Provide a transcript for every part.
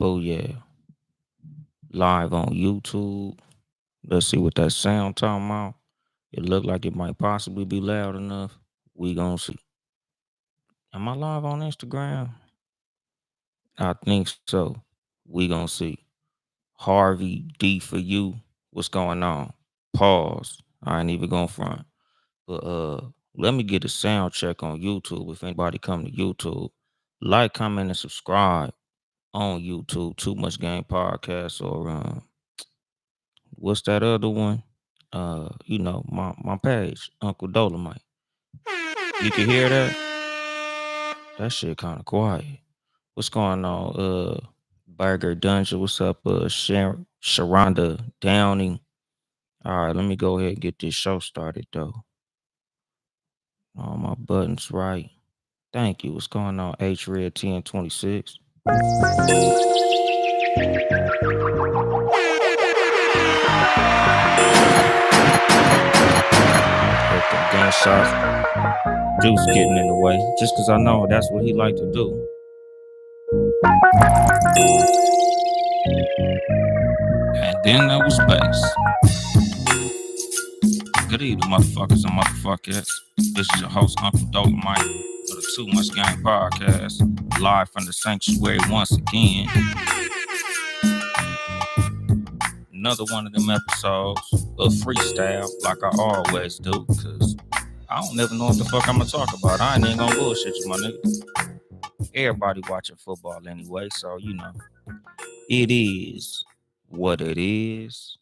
Oh yeah, live on YouTube. Let's see what that sound talking about. It look like it might possibly be loud enough. We gonna see. Am I live on Instagram? I think so. We gonna see. Harvey D for you. What's going on? Pause. I ain't even gonna front. But let me get a sound check on YouTube. If anybody come to YouTube, like, comment, and subscribe on YouTube. Too Much Game Podcast or what's that other one? My page, Uncle Dolemite. You can hear that? That shit kind of quiet. What's going on? Burger Dungeon. What's up? Sharonda Downing. All right, let me go ahead and get this show started though. All my buttons right. Thank you. What's going on? H Red 1026. Let them gunshots. Juice getting in the way. Just cause I know that's what he like to do. And then there was bass. Good evening, motherfuckers and motherfuckers. This is your host, Uncle Dolemite, for the Too Much Game Podcast, live from the sanctuary once again. Another one of them episodes of freestyle, like I always do, because I don't never know what the fuck I'm gonna talk about. I ain't even gonna bullshit you, my nigga. Everybody watching football anyway, so it is what it is.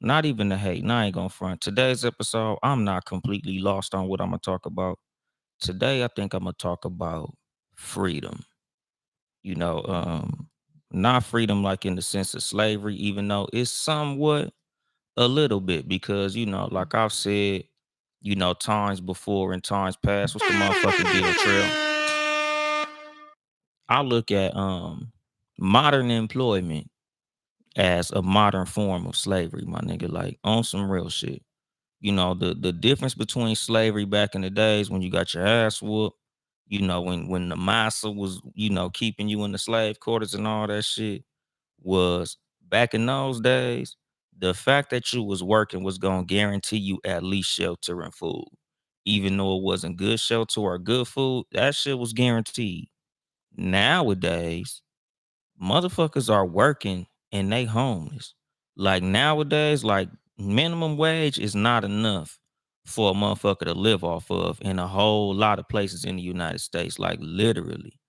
Not even the hate. I ain't gonna front. Today's episode, I'm not completely lost on what I'm gonna talk about. Today, I think I'm gonna talk about freedom. You know, not freedom like in the sense of slavery, even though it's somewhat a little bit because like I've said, times before and times past. What's the motherfucking deal, Trail? I look at modern employment as a modern form of slavery, my nigga. Like on some real shit. The difference between slavery back in the days when you got your ass whooped, when the massa was, keeping you in the slave quarters and all that shit, was back in those days, the fact that you was working was gonna guarantee you at least shelter and food. Even though it wasn't good shelter or good food, that shit was guaranteed. Nowadays, motherfuckers are working and they homeless. Like nowadays, like minimum wage is not enough for a motherfucker to live off of in a whole lot of places in the United States. Like literally.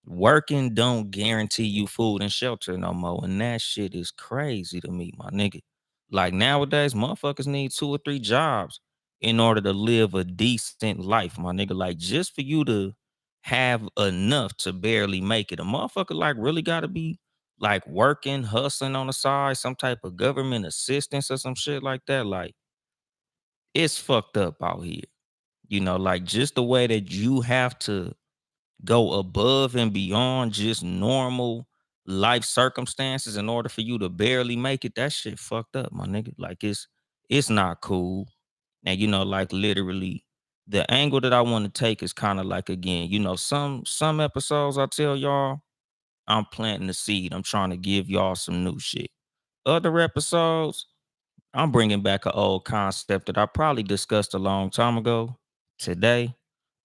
Working don't guarantee you food and shelter no more. And that shit is crazy to me, my nigga. Like nowadays, motherfuckers need 2 or 3 jobs in order to live a decent life, my nigga. Like just for you to have enough to barely make it. A motherfucker like really gotta be like working, hustling on the side, some type of government assistance or some shit like that. Like it's fucked up out here. Like just the way that you have to go above and beyond just normal life circumstances in order for you to barely make it. That shit fucked up, my nigga. Like it's not cool. And like literally the angle that I want to take is kind of like again, some episodes I tell y'all I'm planting the seed. I'm trying to give y'all some new shit. Other episodes, I'm bringing back an old concept that I probably discussed a long time ago. Today,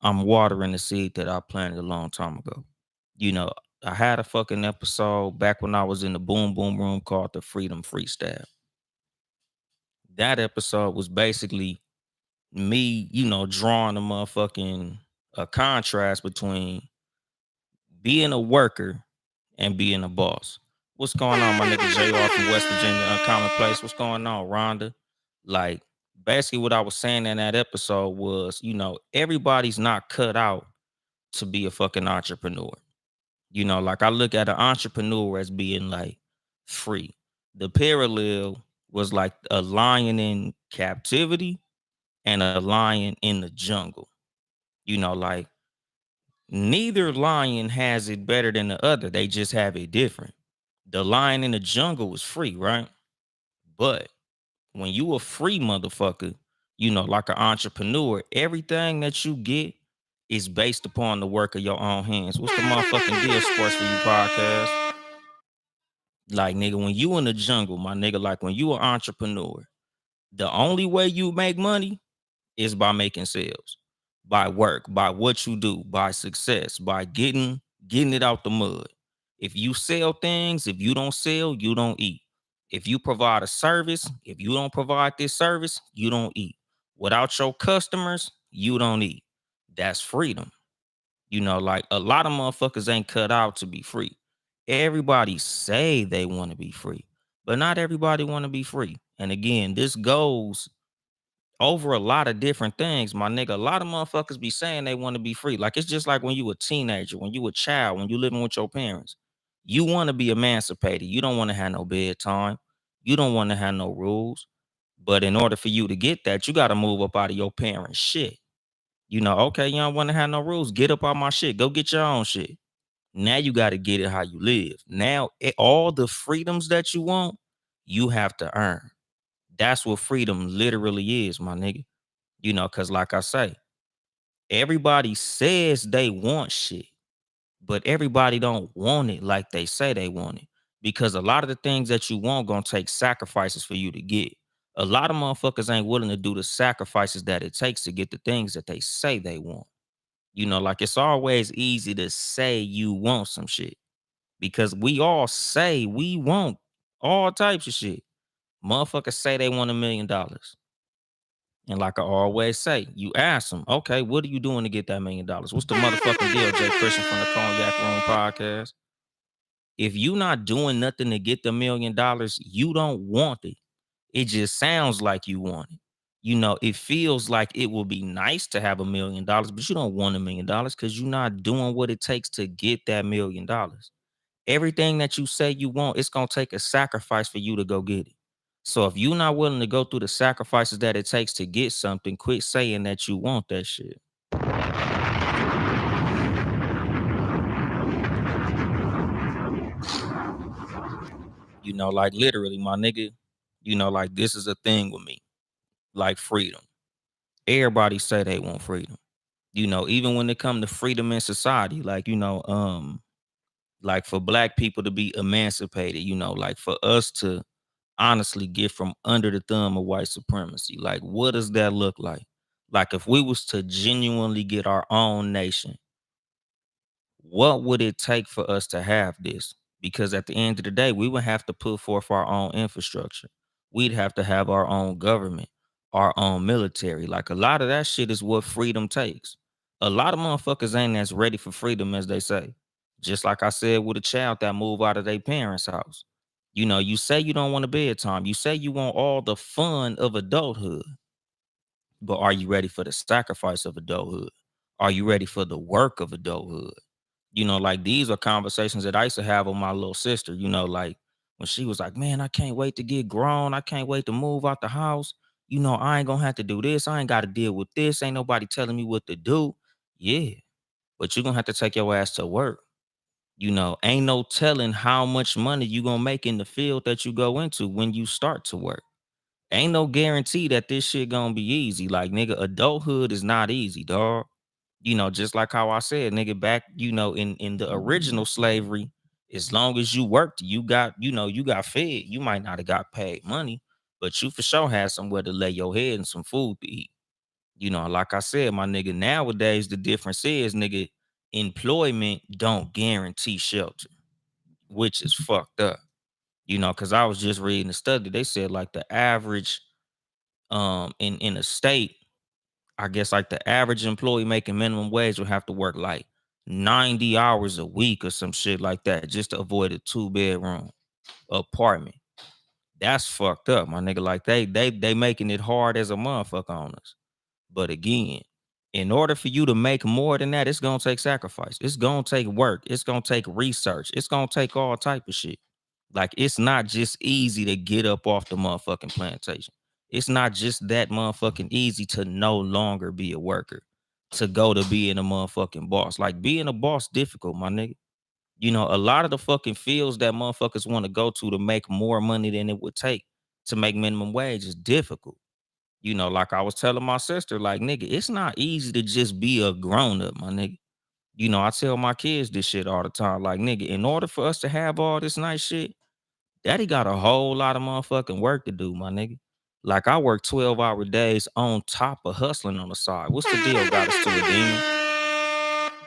I'm watering the seed that I planted a long time ago. You know, I had a fucking episode back when I was in the boom boom room called the Freedom Freestyle. That episode was basically me, drawing a contrast between being a worker and being a boss. What's going on, my nigga JR from West Virginia, Uncommon Place? What's going on, Rhonda? Like, basically, what I was saying in that episode was, everybody's not cut out to be a fucking entrepreneur. Like I look at an entrepreneur as being like free. The parallel was like a lion in captivity and a lion in the jungle. Like neither lion has it better than the other. They just have it different. The lion in the jungle is free, right? But when you a free motherfucker, like an entrepreneur, everything that you get is based upon the work of your own hands. What's the motherfucking deal, Sports for You podcast? Like, nigga, when you in the jungle, my nigga, like when you an entrepreneur, the only way you make money is by making sales, by work, by what you do, by success, by getting it out the mud. If you sell things, if you don't sell, you don't eat. If you provide a service, if you don't provide this service, you don't eat. Without your customers, you don't eat. That's freedom. Like a lot of motherfuckers ain't cut out to be free. Everybody say they want to be free, but not everybody want to be free. And again, this goes over a lot of different things, my nigga. A lot of motherfuckers be saying they want to be free. Like it's just like when you a teenager, when you a child, when you living with your parents. You want to be emancipated. You don't want to have no bedtime. You don't want to have no rules. But in order for you to get that, you got to move up out of your parents' shit. Okay, you don't want to have no rules. Get up out my shit. Go get your own shit. Now you got to get it how you live. Now, all the freedoms that you want, you have to earn. That's what freedom literally is, my nigga. Because like I say, everybody says they want shit, but everybody don't want it like they say they want it. Because a lot of the things that you want gonna take sacrifices for you to get. A lot of motherfuckers ain't willing to do the sacrifices that it takes to get the things that they say they want. Like it's always easy to say you want some shit because we all say we want all types of shit. Motherfuckers say they want $1 million. And like I always say, you ask them, okay, what are you doing to get that $1 million? What's the motherfucking deal, Jay Christian from the Cognac Room podcast? If you not doing nothing to get the $1 million, you don't want it. It just sounds like you want it. It feels like it will be nice to have $1 million, but you don't want $1 million because you're not doing what it takes to get that $1 million. Everything that you say you want, it's gonna take a sacrifice for you to go get it. So if you're not willing to go through the sacrifices that it takes to get something, quit saying that you want that shit. Like literally, my nigga, like this is a thing with me. Like freedom. Everybody say they want freedom. Even when it come to freedom in society, like for black people to be emancipated, like for us to honestly get from under the thumb of white supremacy. Like, what does that look like? Like, if we was to genuinely get our own nation, what would it take for us to have this? Because at the end of the day, we would have to put forth our own infrastructure. We'd have to have our own government, our own military. Like a lot of that shit is what freedom takes. A lot of motherfuckers ain't as ready for freedom as they say. Just like I said with a child that move out of their parents' house. You say you don't want a bedtime. You say you want all the fun of adulthood. But are you ready for the sacrifice of adulthood? Are you ready for the work of adulthood? Like these are conversations that I used to have with my little sister, like when she was like, man, I can't wait to get grown. I can't wait to move out the house. I ain't gonna have to do this. I ain't got to deal with this. Ain't nobody telling me what to do. Yeah, but you're gonna have to take your ass to work. Ain't no telling how much money you gonna make in the field that you go into when you start to work. Ain't no guarantee that this shit gonna be easy. Like, nigga, adulthood is not easy, dog. Just like how I said, nigga, back, in the original slavery, as long as you worked, you got fed. You might not have got paid money, but you for sure had somewhere to lay your head and some food to eat. Like I said, my nigga, nowadays the difference is, nigga, employment don't guarantee shelter, which is fucked up. Because I was just reading a study. They said like the average in a state, I guess like the average employee making minimum wage will have to work like 90 hours a week or some shit like that just to avoid a 2-bedroom apartment. That's fucked up, my nigga. Like they making it hard as a motherfucker on us. But again, in order for you to make more than that, it's gonna take sacrifice. It's gonna take work. It's gonna take research. It's gonna take all type of shit. Like it's not just easy to get up off the motherfucking plantation. It's not just that motherfucking easy to no longer be a worker, to go to being a motherfucking boss. Like being a boss difficult, my nigga. A lot of the fucking fields that motherfuckers want to go to make more money than it would take to make minimum wage is difficult. Like I was telling my sister, like, nigga, it's not easy to just be a grown up, my nigga. I tell my kids this shit all the time. Like, nigga, in order for us to have all this nice shit, Daddy got a whole lot of motherfucking work to do, my nigga. Like I work 12-hour days on top of hustling on the side. What's the deal? Got us to a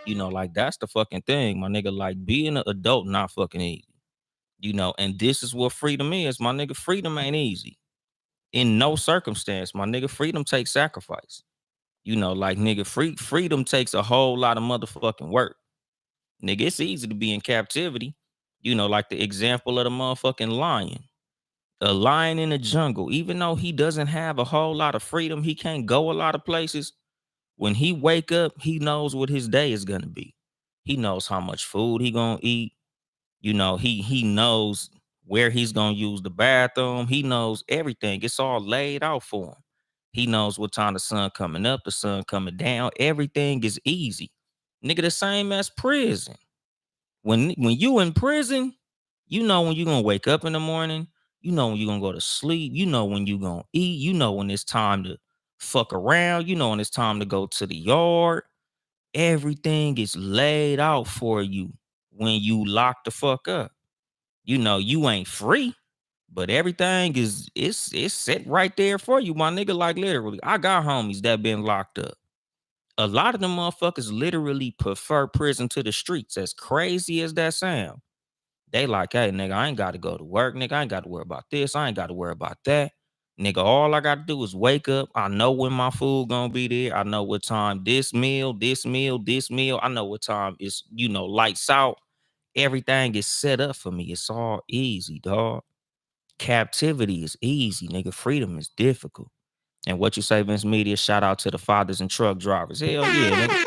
demon. Like that's the fucking thing, my nigga. Like being an adult not fucking easy. And this is what freedom is, my nigga. Freedom ain't easy. In no circumstance, my nigga. Freedom takes sacrifice. Like nigga, freedom takes a whole lot of motherfucking work. Nigga, it's easy to be in captivity. Like the example of the motherfucking lion. A lion in the jungle, even though he doesn't have a whole lot of freedom, he can't go a lot of places. When he wake up, he knows what his day is gonna be. He knows how much food he gonna eat. He knows where he's gonna use the bathroom. He knows everything. It's all laid out for him. He knows what time the sun coming up, the sun coming down. Everything is easy. Nigga, the same as prison. When you in prison, you know when you gonna wake up in the morning, you know when you gonna go to sleep, you know when you gonna eat, you know when it's time to fuck around, you know when it's time to go to the yard. Everything is laid out for you when you lock the fuck up. You ain't free, but everything is it's set right there for you, my nigga. Like literally, I got homies that been locked up. A lot of them motherfuckers literally prefer prison to the streets. As crazy as that sound. They like, hey, nigga, I ain't got to go to work, nigga. I ain't got to worry about this. I ain't got to worry about that. Nigga, all I got to do is wake up. I know when my food gonna be there. I know what time this meal, this meal, this meal. I know what time it's, lights out. Everything is set up for me. It's all easy, dog. Captivity is easy, nigga. Freedom is difficult. And what you say, Vince Media, shout out to the fathers and truck drivers. Hell yeah, nigga.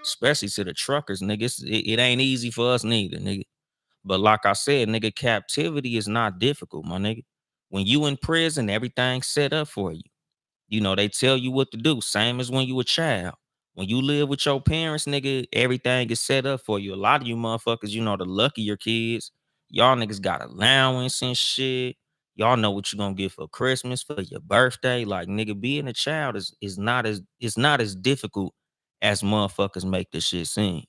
Especially to the truckers, nigga. It ain't easy for us neither, nigga. But like I said, nigga, captivity is not difficult, my nigga. When you in prison, everything's set up for you. They tell you what to do. Same as when you a child. When you live with your parents, nigga, everything is set up for you. A lot of you motherfuckers, the luckier kids, y'all niggas got allowance and shit. Y'all know what you gonna get for Christmas, for your birthday. Like, nigga, being a child is not as it's not as difficult as motherfuckers make this shit seem.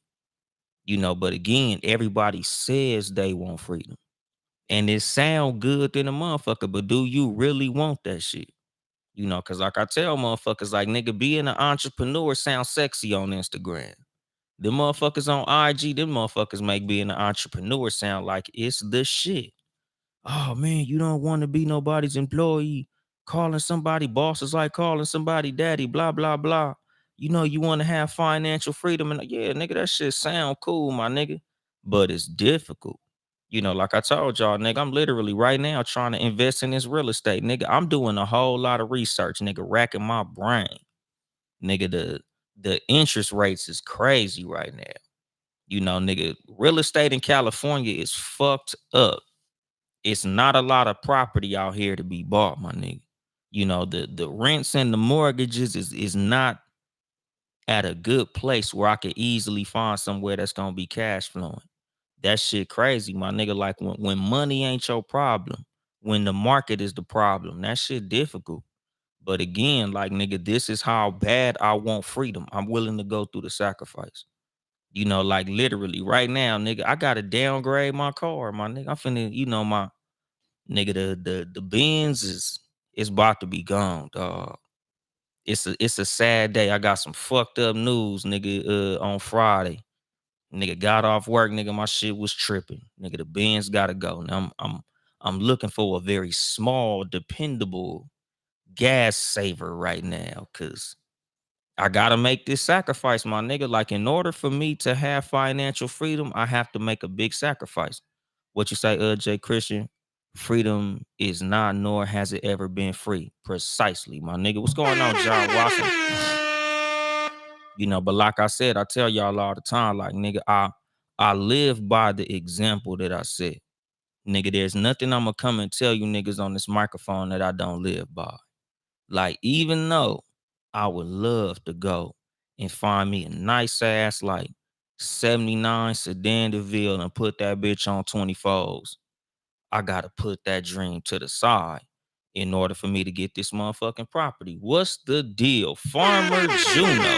But again, everybody says they want freedom. And it sound good than a motherfucker, but do you really want that shit? Cause like I tell motherfuckers, like, nigga, being an entrepreneur sounds sexy on Instagram. The motherfuckers on IG, them motherfuckers make being an entrepreneur sound like it's the shit. Oh man, you don't want to be nobody's employee. Calling somebody boss is like calling somebody daddy, blah, blah, blah. You want to have financial freedom. And yeah, nigga, that shit sound cool, my nigga. But it's difficult. Like I told y'all, nigga, I'm literally right now trying to invest in this real estate. Nigga, I'm doing a whole lot of research, nigga, racking my brain. Nigga, the interest rates is crazy right now. Nigga, real estate in California is fucked up. It's not a lot of property out here to be bought, my nigga. The rents and the mortgages is not at a good place where I could easily find somewhere that's gonna be cash flowing. That shit crazy, my nigga. Like when money ain't your problem, when the market is the problem, that shit difficult. But again, like, nigga, this is how bad I want freedom. I'm willing to go through the sacrifice. Like literally right now, nigga, I gotta downgrade my car, my nigga. I'm finna, my nigga, the Benz is about to be gone, dog. It's a sad day. I got some fucked up news, nigga. On Friday, nigga got off work, nigga. My shit was tripping, nigga. The Benz gotta go. Now I'm looking for a very small, dependable gas saver right now, cause I gotta make this sacrifice, my nigga. Like, in order for me to have financial freedom, I have to make a big sacrifice. What you say, Jay Christian? Freedom is not, nor has it ever been free. Precisely, my nigga. What's going on, John Watson? But like I said, I tell y'all all the time, like, nigga, I live by the example that I set. Nigga, there's nothing I'm gonna come and tell you niggas on this microphone that I don't live by. Like, even though I would love to go and find me a nice ass, like, 79 sedan DeVille and put that bitch on 24s, I gotta put that dream to the side in order for me to get this motherfucking property. What's the deal? Farmer Juno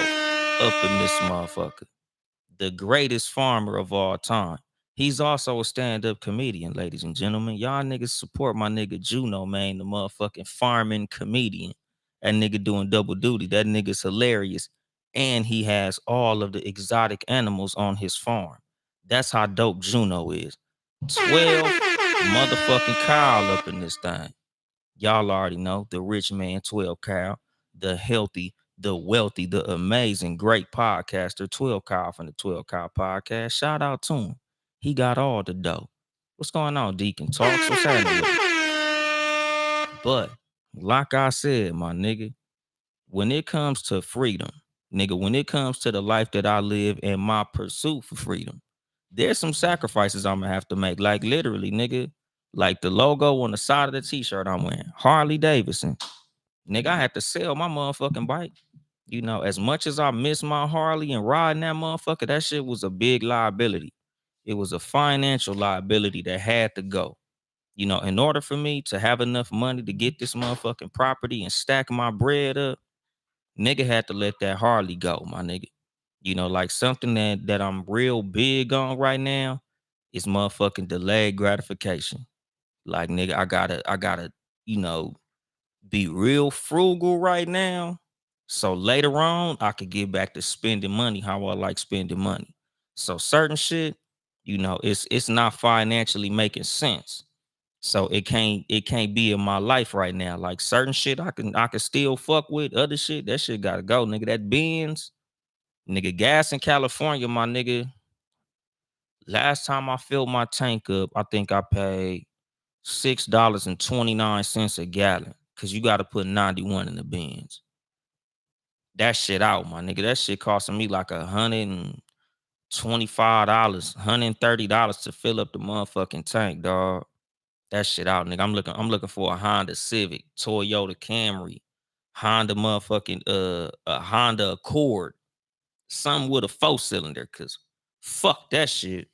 up in this motherfucker. The greatest farmer of all time. He's also a stand-up comedian, ladies and gentlemen. Y'all niggas support my nigga Juno, man, the motherfucking farming comedian. That nigga doing double duty. That nigga's hilarious. And he has all of the exotic animals on his farm. That's how dope Juno is. 12 motherfucking Kyle up in this thing. Y'all already know the rich man 12 Kyle, the healthy, the wealthy, the amazing, great podcaster 12 Kyle from the 12 Kyle podcast. Shout out to him. He got all the dough. What's going on, Deacon Talks? What's happening with it? But like I said, my nigga, when it comes to freedom, nigga, when it comes to the life that I live and my pursuit for freedom, there's some sacrifices I'm gonna have to make. Like literally, nigga, like the logo on the side of the t-shirt I'm wearing, Harley Davidson. Nigga, I had to sell my motherfucking bike. You know, as much as I miss my Harley and riding that motherfucker, that shit was a big liability. It was a financial liability that had to go. You know, in order for me to have enough money to get this motherfucking property and stack my bread up, nigga had to let that Harley go, my nigga. You know, like something that I'm real big on right now is motherfucking delayed gratification. Like nigga, I gotta, you know, be real frugal right now. So later on, I could get back to spending money how I like spending money. So certain shit, you know, it's not financially making sense. So it can't be in my life right now. Like certain shit I can still fuck with. Other shit, that shit gotta go, nigga. That Benz, nigga, gas in California, my nigga. Last time I filled my tank up, I think I paid $6.29 a gallon. Cause you gotta put 91 in the Benz. That shit out, my nigga. That shit costing me like $125, $130 to fill up the motherfucking tank, dog. That shit out, nigga. I'm looking for a Honda Civic, Toyota Camry, Honda motherfucking a Honda Accord, something with a 4-cylinder, cause fuck that shit.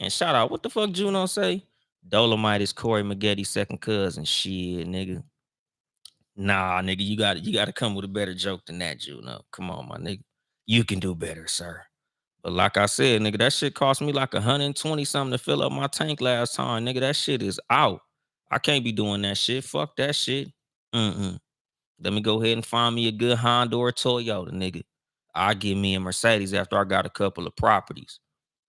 And shout out, what the fuck Juno say? Dolemite is Corey Maggetti's second cousin. Shit, nigga. Nah, nigga, you gotta come with a better joke than that, Juno. Come on, my nigga. You can do better, sir. But like I said, nigga, that shit cost me like 120 something to fill up my tank last time. Nigga, that shit is out. I can't be doing that shit. Fuck that shit. Mm-mm. Let me go ahead and find me a good Honda or Toyota, nigga. I give me a Mercedes after I got a couple of properties.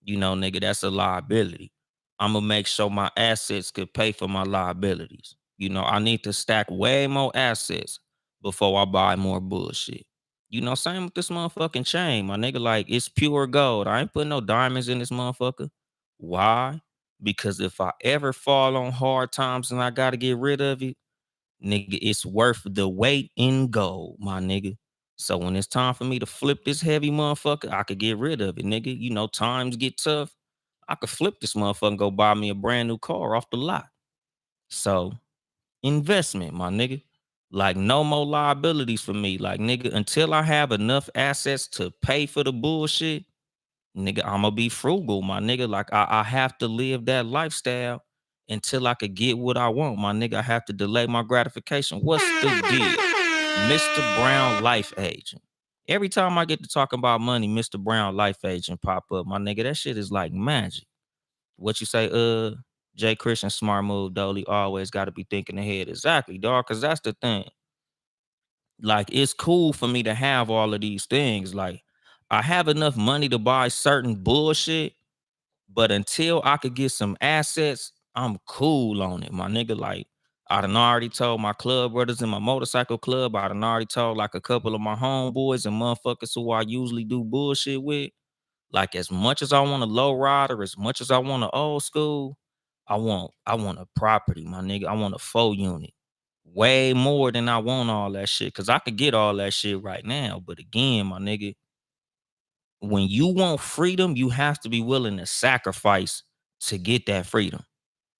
You know, nigga, that's a liability. I'm gonna make sure my assets could pay for my liabilities. You know, I need to stack way more assets before I buy more bullshit. You know, same with this motherfucking chain, my nigga. Like, it's pure gold. I ain't putting no diamonds in this motherfucker. Why? Because if I ever fall on hard times and I gotta get rid of it, nigga, it's worth the weight in gold, my nigga. So when it's time for me to flip this heavy motherfucker, I could get rid of it, nigga. You know, times get tough. I could flip this motherfucker and go buy me a brand new car off the lot. So investment, my nigga. Like no more liabilities for me. Like nigga, until I have enough assets to pay for the bullshit, nigga, I'ma be frugal, my nigga. Like I have to live that lifestyle until I could get what I want, my nigga. I have to delay my gratification. What's the deal? Mr. Brown Life Agent. Every time I get to talking about money, Mr. Brown Life Agent pop up, my nigga. That shit is like magic. What you say, Jay Christian, smart move, Dolly. Always got to be thinking ahead. Exactly, dog. Cause that's the thing. Like, it's cool for me to have all of these things. Like, I have enough money to buy certain bullshit, but until I could get some assets, I'm cool on it, my nigga. Like, I done already told my club brothers in my motorcycle club. I done already told like a couple of my homeboys and motherfuckers who I usually do bullshit with. Like, as much as I want a low rider, as much as I want an old school, I want a property, my nigga. I want a 4 unit. Way more than I want all that shit. Cause I could get all that shit right now. But again, my nigga, when you want freedom, you have to be willing to sacrifice to get that freedom.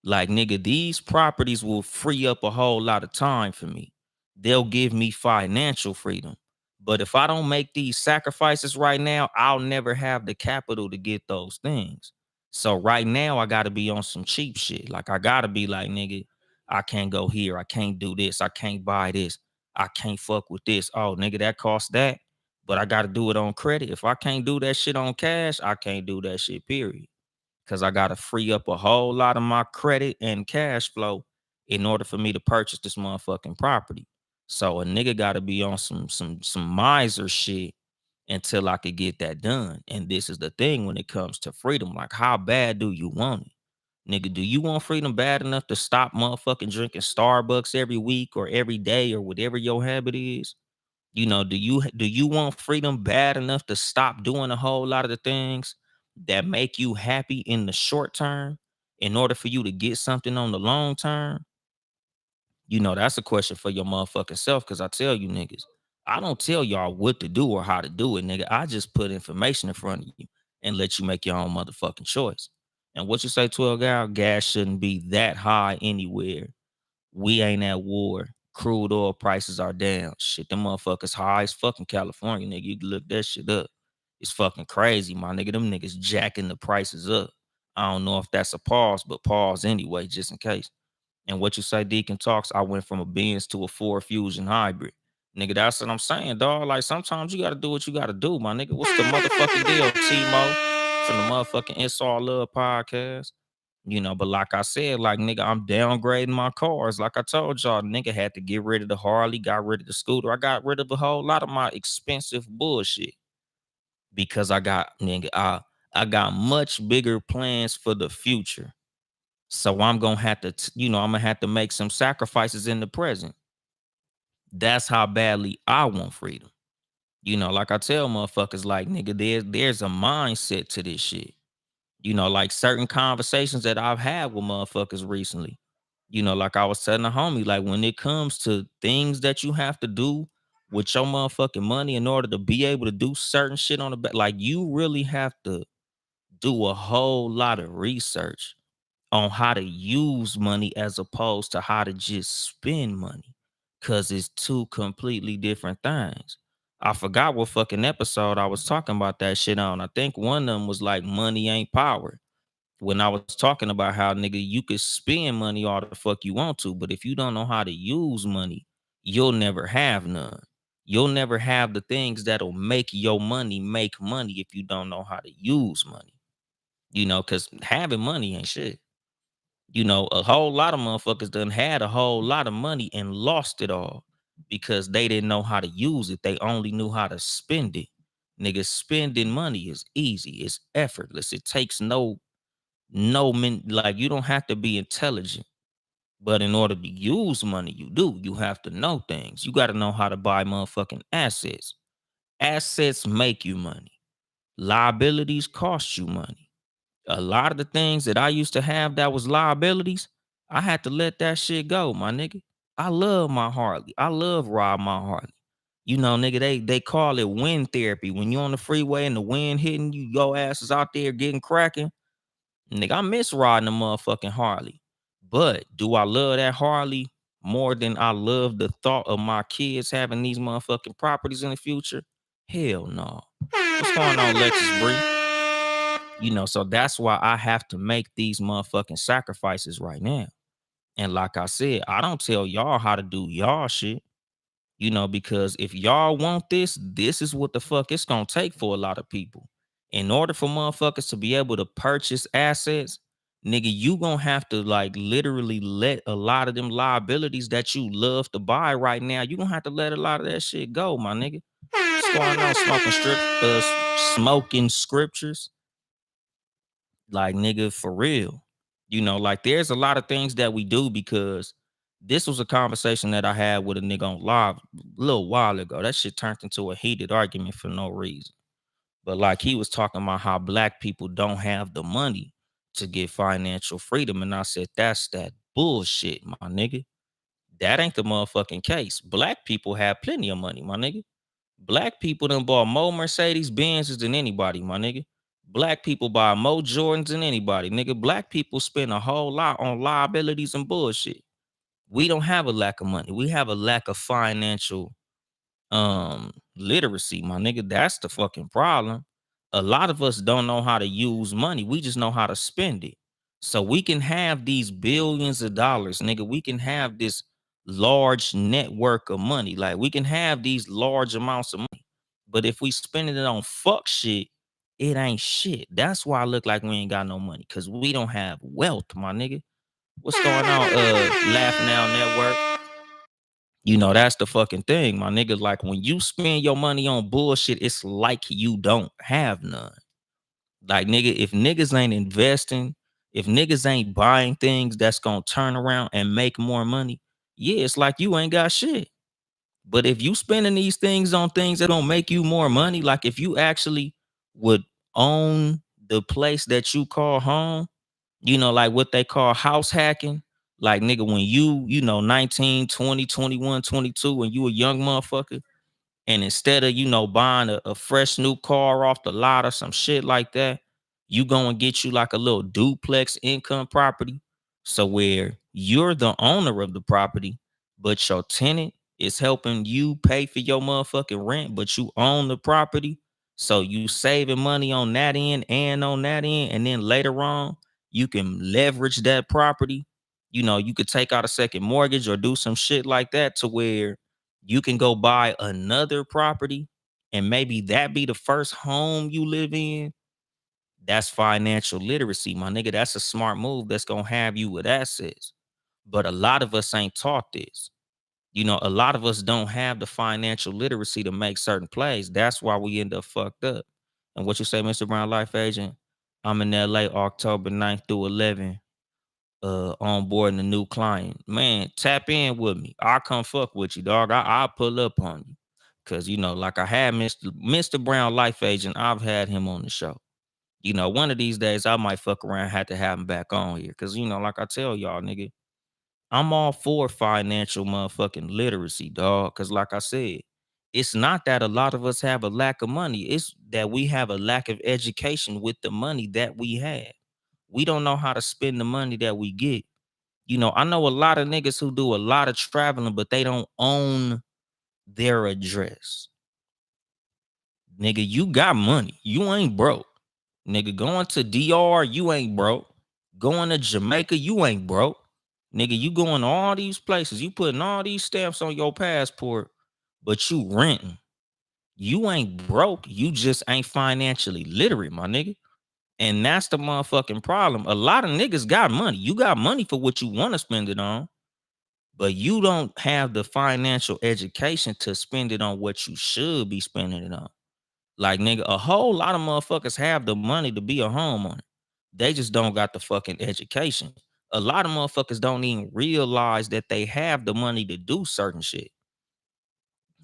Like, nigga, these properties will free up a whole lot of time for me. They'll give me financial freedom. But if I don't make these sacrifices right now, I'll never have the capital to get those things. So right now, I got to be on some cheap shit. Like, I got to be like, nigga, I can't go here. I can't do this. I can't buy this. I can't fuck with this. Oh, nigga, that costs that. But I got to do it on credit. If I can't do that shit on cash, I can't do that shit, period. because I gotta free up a whole lot of my credit and cash flow in order for me to purchase this motherfucking property. So a nigga gotta be on some miser shit until I could get that done. And this is the thing when it comes to freedom. Like, how bad do you want it? Nigga, do you want freedom bad enough to stop motherfucking drinking Starbucks every week or every day or whatever your habit is? Do you want freedom bad enough to stop doing a whole lot of the things that make you happy in the short term in order for you to get something on the long term? That's a question for your motherfucking self. Cause I tell you niggas, I don't tell y'all what to do or how to do it, nigga. I just put information in front of you and let you make your own motherfucking choice. And what you say, 12 gas shouldn't be that high anywhere. We ain't at war. Crude oil prices are down. Shit, them motherfuckers high as fucking California, nigga. You can look that shit up. It's fucking crazy, my nigga. Them niggas jacking the prices up. I don't know if that's a pause, but pause anyway, just in case. And what you say, Deacon Talks, I went from a Benz to a Ford Fusion hybrid. Nigga, that's what I'm saying, dog. Like, sometimes you gotta do what you gotta do, my nigga. What's the motherfucking deal, T-Mo? From the motherfucking It's All Love podcast. But like I said, like, nigga, I'm downgrading my cars. Like I told y'all, nigga had to get rid of the Harley, got rid of the scooter. I got rid of a whole lot of my expensive bullshit because I got much bigger plans for the future. So I'm gonna have to, I'm gonna have to make some sacrifices in the present. That's how badly I want freedom. Like I tell motherfuckers, like, nigga, there's a mindset to this shit. Like certain conversations that I've had with motherfuckers recently. Like I was telling a homie, like when it comes to things that you have to do with your motherfucking money in order to be able to do certain shit on the back, like you really have to do a whole lot of research on how to use money as opposed to how to just spend money. Cause it's two completely different things. I forgot what fucking episode I was talking about that shit on. I think one of them was like money ain't power, when I was talking about how, nigga, you could spend money all the fuck you want to, but if you don't know how to use money, you'll never have none. You'll never have the things that'll make your money make money if you don't know how to use money. Because having money ain't shit. A whole lot of motherfuckers done had a whole lot of money and lost it all because they didn't know how to use it. They only knew how to spend it. Nigga, spending money is easy. It's effortless. It takes like you don't have to be intelligent, but in order to use money, you have to know things. You got to know how to buy motherfucking assets make you money. Liabilities cost you money. A lot of the things that I used to have that was liabilities, I had to let that shit go, my nigga. I love my Harley. I love ride my Harley. Nigga, they call it wind therapy. When you on the freeway and the wind hitting you, your ass is out there getting cracking. Nigga, I miss riding a motherfucking Harley. But do I love that Harley more than I love the thought of my kids having these motherfucking properties in the future? Hell no. What's going on, Lexus Bree? So that's why I have to make these motherfucking sacrifices right now. And like I said, I don't tell y'all how to do y'all shit. Because if y'all want this is what the fuck it's gonna take for a lot of people. In order for motherfuckers to be able to purchase assets, nigga, you gonna have to like literally let a lot of them liabilities that you love to buy right now, you gonna have to let a lot of that shit go, my nigga. What's going on, smoking scriptures? Like, nigga, for real. Like there's a lot of things that we do because this was a conversation that I had with a nigga on live a little while ago. That shit turned into a heated argument for no reason. But like he was talking about how black people don't have the money to get financial freedom. And I said, that's that bullshit, my nigga. That ain't the motherfucking case. Black people have plenty of money, my nigga. Black people done bought more Mercedes Benzes than anybody, my nigga. Black people buy more Jordans than anybody, nigga. Black people spend a whole lot on liabilities and bullshit. We don't have a lack of money. We have a lack of financial literacy, my nigga. That's the fucking problem. A lot of us don't know how to use money. We just know how to spend it. So we can have these billions of dollars, nigga. We can have this large network of money. Like we can have these large amounts of money. But if we spending it on fuck shit, it ain't shit. That's why I look like we ain't got no money, cause we don't have wealth, my nigga. What's going on? Laugh Now Network. That's the fucking thing, my nigga. Like when you spend your money on bullshit, it's like you don't have none. Like nigga, if niggas ain't investing, if niggas ain't buying things that's gonna turn around and make more money, yeah, it's like you ain't got shit. But if you spending these things on things that don't make you more money, like if you actually would own the place that you call home, like what they call house hacking, like nigga, when you 19, 20, 21, 22, when you a young motherfucker, and instead of, buying a fresh new car off the lot or some shit like that, you go and get you like a little duplex income property. So where you're the owner of the property, but your tenant is helping you pay for your motherfucking rent, but you own the property. So you saving money on that end and on that end. And then later on, you can leverage that property. You could take out a second mortgage or do some shit like that to where you can go buy another property and maybe that be the first home you live in. That's financial literacy, my nigga. That's a smart move that's gonna have you with assets. But a lot of us ain't taught this. A lot of us don't have the financial literacy to make certain plays. That's why we end up fucked up. And what you say, Mr. Brown Life Agent? I'm in LA October 9th through 11th, onboarding a new client. Man, tap in with me. I'll come fuck with you, dog. I'll pull up on you. Cause like I had Mr. Brown Life Agent, I've had him on the show. One of these days I might fuck around, had to have him back on here. Cause like I tell y'all, nigga, I'm all for financial motherfucking literacy, dog. Cause like I said, it's not that a lot of us have a lack of money. It's that we have a lack of education with the money that we have. We don't know how to spend the money that we get. I know a lot of niggas who do a lot of traveling, but they don't own their address. Nigga, you got money. You ain't broke. Nigga, going to DR, you ain't broke. Going to Jamaica, you ain't broke. Nigga, you going to all these places. You putting all these stamps on your passport, but you renting. You ain't broke. You just ain't financially literate, my nigga. And that's the motherfucking problem. A lot of niggas got money. You got money for what you want to spend it on, but you don't have the financial education to spend it on what you should be spending it on. Like, nigga, a whole lot of motherfuckers have the money to be a homeowner. They just don't got the fucking education. A lot of motherfuckers don't even realize that they have the money to do certain shit.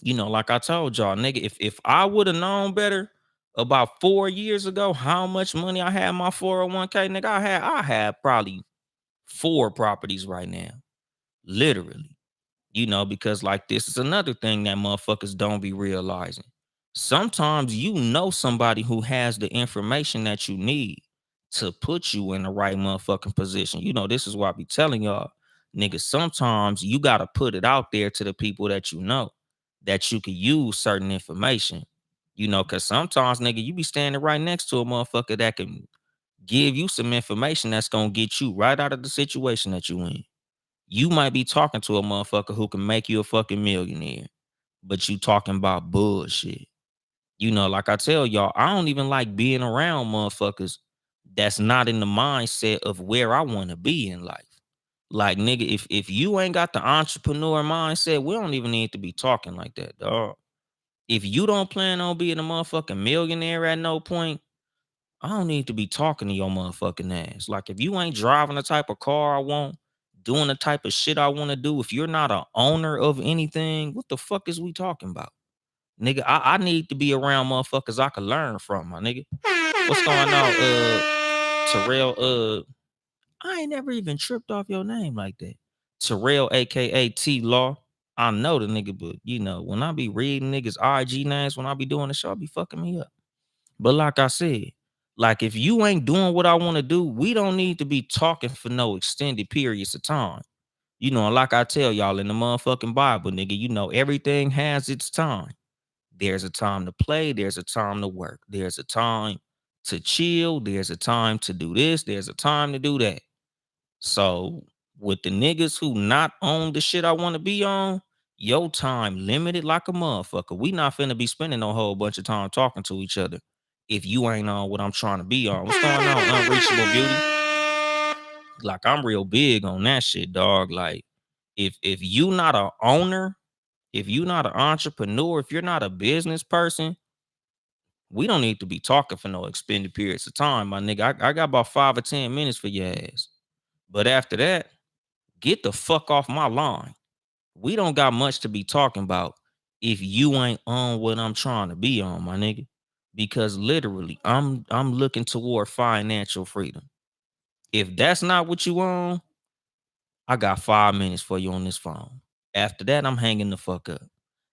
Like I told y'all, nigga, if I would have known better about 4 years ago how much money I had in my 401k, nigga, I had probably 4 properties right now. Literally. Because like this is another thing that motherfuckers don't be realizing. Sometimes somebody who has the information that you need to put you in the right motherfucking position. This is why I be telling y'all, nigga, sometimes you gotta put it out there to the people that that you can use certain information. Cause sometimes, nigga, you be standing right next to a motherfucker that can give you some information that's gonna get you right out of the situation that you in. You might be talking to a motherfucker who can make you a fucking millionaire, but you talking about bullshit. Like I tell y'all, I don't even like being around motherfuckers that's not in the mindset of where I want to be in life. Like, nigga, if you ain't got the entrepreneur mindset, we don't even need to be talking like that, dog. If you don't plan on being a motherfucking millionaire at no point, I don't need to be talking to your motherfucking ass. Like, if you ain't driving the type of car I want, doing the type of shit I want to do, if you're not an owner of anything, what the fuck is we talking about? Nigga, I need to be around motherfuckers I can learn from, my nigga. What's going on, Terrell? I ain't never even tripped off your name like that. Terrell, aka T Law. I know the nigga, but when I be reading niggas IG names, when I be doing the show, I be fucking me up. But like I said, like if you ain't doing what I want to do, we don't need to be talking for no extended periods of time. Like I tell y'all in the motherfucking Bible, nigga, everything has its time. There's a time to play, there's a time to work, there's a time to chill, there's a time to do this, there's a time to do that. So with the niggas who not on the shit I want to be on, your time limited like a motherfucker. We not finna be spending a whole bunch of time talking to each other. if you ain't on what I'm trying to be on. What's going on, Unreachable Beauty? Like, I'm real big on that shit, dog. Like, if you not a owner, if you not an entrepreneur, if you're not a business person, we don't need to be talking for no extended periods of time, my nigga. I got about 5 or 10 minutes for your ass. But after that, get the fuck off my line. We don't got much to be talking about if you ain't on what I'm trying to be on, my nigga. Because literally, I'm looking toward financial freedom. If that's not what you want, I got 5 minutes for you on this phone. After that, I'm hanging the fuck up.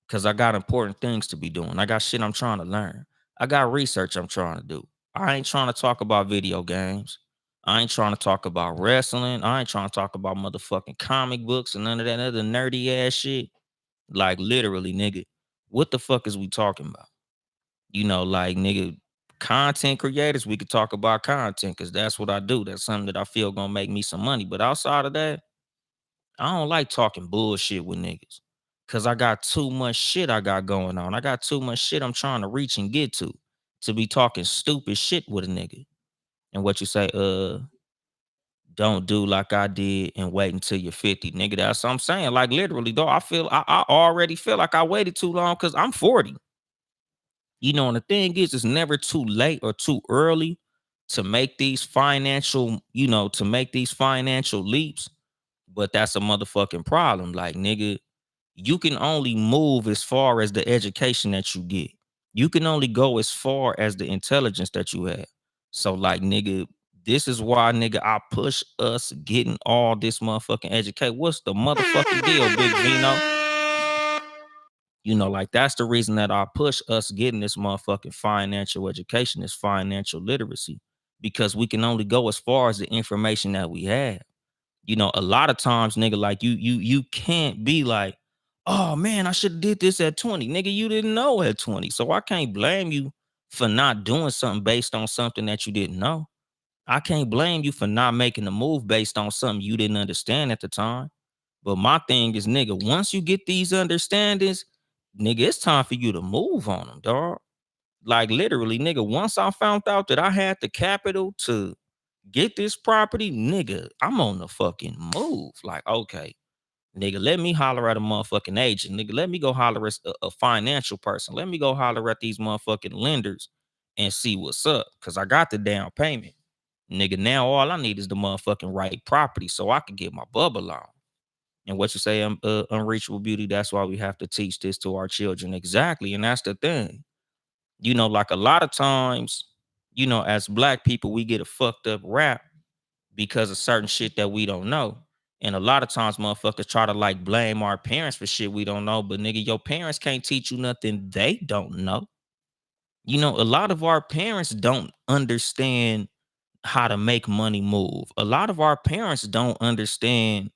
Cause I got important things to be doing. I got shit I'm trying to learn. I got research I'm trying to do. I ain't trying to talk about video games. I ain't trying to talk about wrestling. I ain't trying to talk about motherfucking comic books and none of that other nerdy ass shit. Like, literally, nigga, what the fuck is we talking about? Like, nigga, content creators, we could talk about content because that's what I do. That's something that I feel gonna make me some money. But outside of that, I don't like talking bullshit with niggas. Cause I got too much shit I got going on. I got too much shit I'm trying to reach and get to be talking stupid shit with a nigga. And what you say, don't do like I did and wait until you're 50. Nigga, that's what I'm saying. Like, literally, though, I already feel like I waited too long because I'm 40. And the thing is, it's never too late or too early to make these financial leaps. But that's a motherfucking problem. Like, nigga, you can only move as far as the education that you get. You can only go as far as the intelligence that you have. So, like, nigga, this is why, nigga, I push us getting all this motherfucking education. What's the motherfucking deal, Big Vino? Like, that's the reason that I push us getting this motherfucking financial education, this financial literacy, because we can only go as far as the information that we have. A lot of times, nigga, like, you can't be like, oh man, I should have did this at 20. Nigga, you didn't know at 20. So I can't blame you for not doing something based on something that you didn't know. I can't blame you for not making a move based on something you didn't understand at the time. But my thing is, nigga, once you get these understandings, nigga, it's time for you to move on them, dog. Like, literally, nigga, once I found out that I had the capital to get this property, nigga, I'm on the fucking move. Like, okay, nigga, let me holler at a motherfucking agent. Nigga, let me go holler at a financial person. Let me go holler at these motherfucking lenders and see what's up. Cause I got the down payment. Nigga, now all I need is the motherfucking right property so I can get my bubble on. And what you say, unreachable beauty, that's why we have to teach this to our children. Exactly. And that's the thing. Like, a lot of times, as black people, we get a fucked up rap because of certain shit that we don't know. And a lot of times motherfuckers try to, like, blame our parents for shit we don't know. But nigga, your parents can't teach you nothing they don't know. A lot of our parents don't understand how to make money move. A lot of our parents don't understand,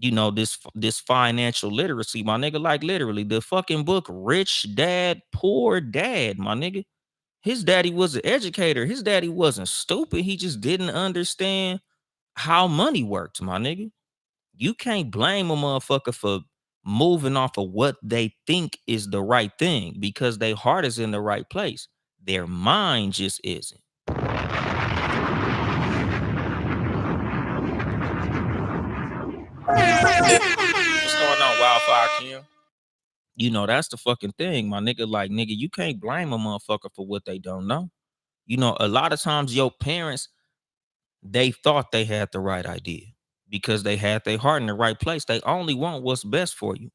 this financial literacy, my nigga. Like, literally, the fucking book Rich Dad, Poor Dad, my nigga. His daddy was an educator. His daddy wasn't stupid. He just didn't understand how money worked, my nigga. You can't blame a motherfucker for moving off of what they think is the right thing because their heart is in the right place. Their mind just isn't. What's going on, Wildfire Kim? That's the fucking thing, my nigga. Like, nigga, you can't blame a motherfucker for what they don't know. A lot of times your parents, they thought they had the right idea because they had their heart in the right place. They only want what's best for you.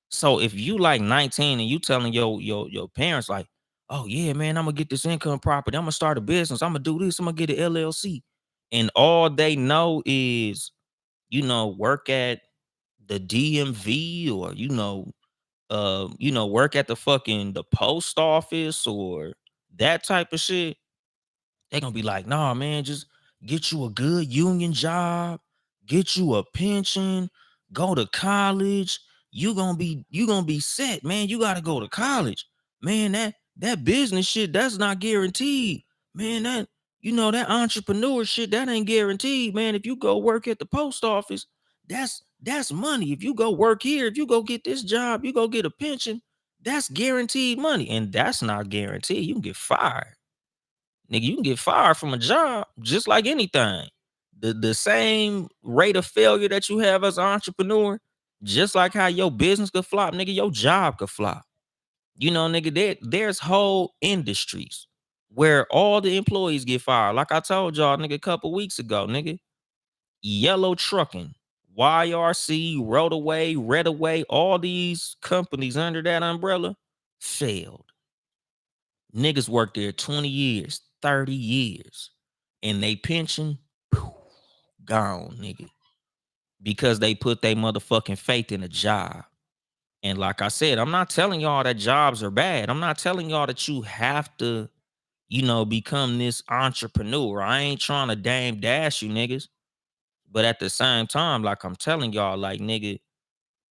So if you like 19 and you telling your parents like, oh yeah, man, I'm gonna get this income property, I'm gonna start a business, I'm gonna do this, I'm gonna get an LLC. And all they know is, work at the DMV or, work at the post office or that type of shit. They gonna be like, nah, man, just get you a good union job, get you a pension, go to college. You gonna be set, man. You gotta go to college. Man, that business shit, that's not guaranteed. Man, that entrepreneur shit, that ain't guaranteed, man. If you go work at the post office, that's money. If you go work here, if you go get this job, you go get a pension, that's guaranteed money. And that's not guaranteed. You can get fired. Nigga, you can get fired from a job just like anything. The same rate of failure that you have as an entrepreneur, just like how your business could flop, nigga, your job could flop. You know, nigga, there's whole industries where all the employees get fired. Like I told y'all, nigga, a couple weeks ago, nigga, Yellow Trucking, YRC, Roadaway, Redaway, all these companies under that umbrella failed. Niggas worked there 20 years, 30 years, and they pension gone, nigga, because they put their motherfucking faith in a job. And like I said, I'm not telling y'all that jobs are bad. I'm not telling y'all that you have to, become this entrepreneur. I ain't trying to dame dash you niggas. But at the same time, like I'm telling y'all, like, nigga,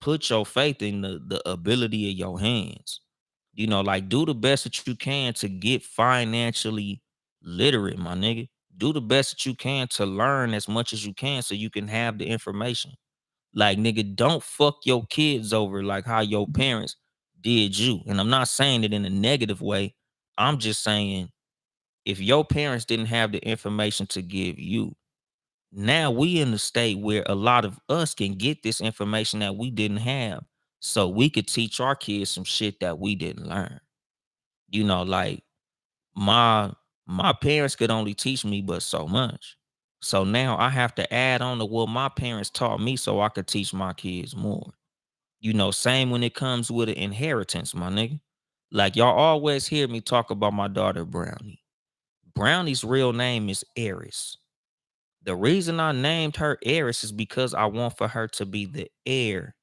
put your faith in the ability of your hands. Like, do the best that you can to get financially literate, my nigga. Do the best that you can to learn as much as you can so you can have the information. Like, nigga, don't fuck your kids over like how your parents did you. And I'm not saying it in a negative way. I'm just saying, if your parents didn't have the information to give you, now we in the state where a lot of us can get this information that we didn't have, so we could teach our kids some shit that we didn't learn. Like, my my parents could only teach me but so much. So now I have to add on to what my parents taught me so I could teach my kids more. Same when it comes with an inheritance, my nigga. Like, y'all always hear me talk about my daughter Brownie. Brownie's real name is Eris. The reason I named her Eris is because I want for her to be the heir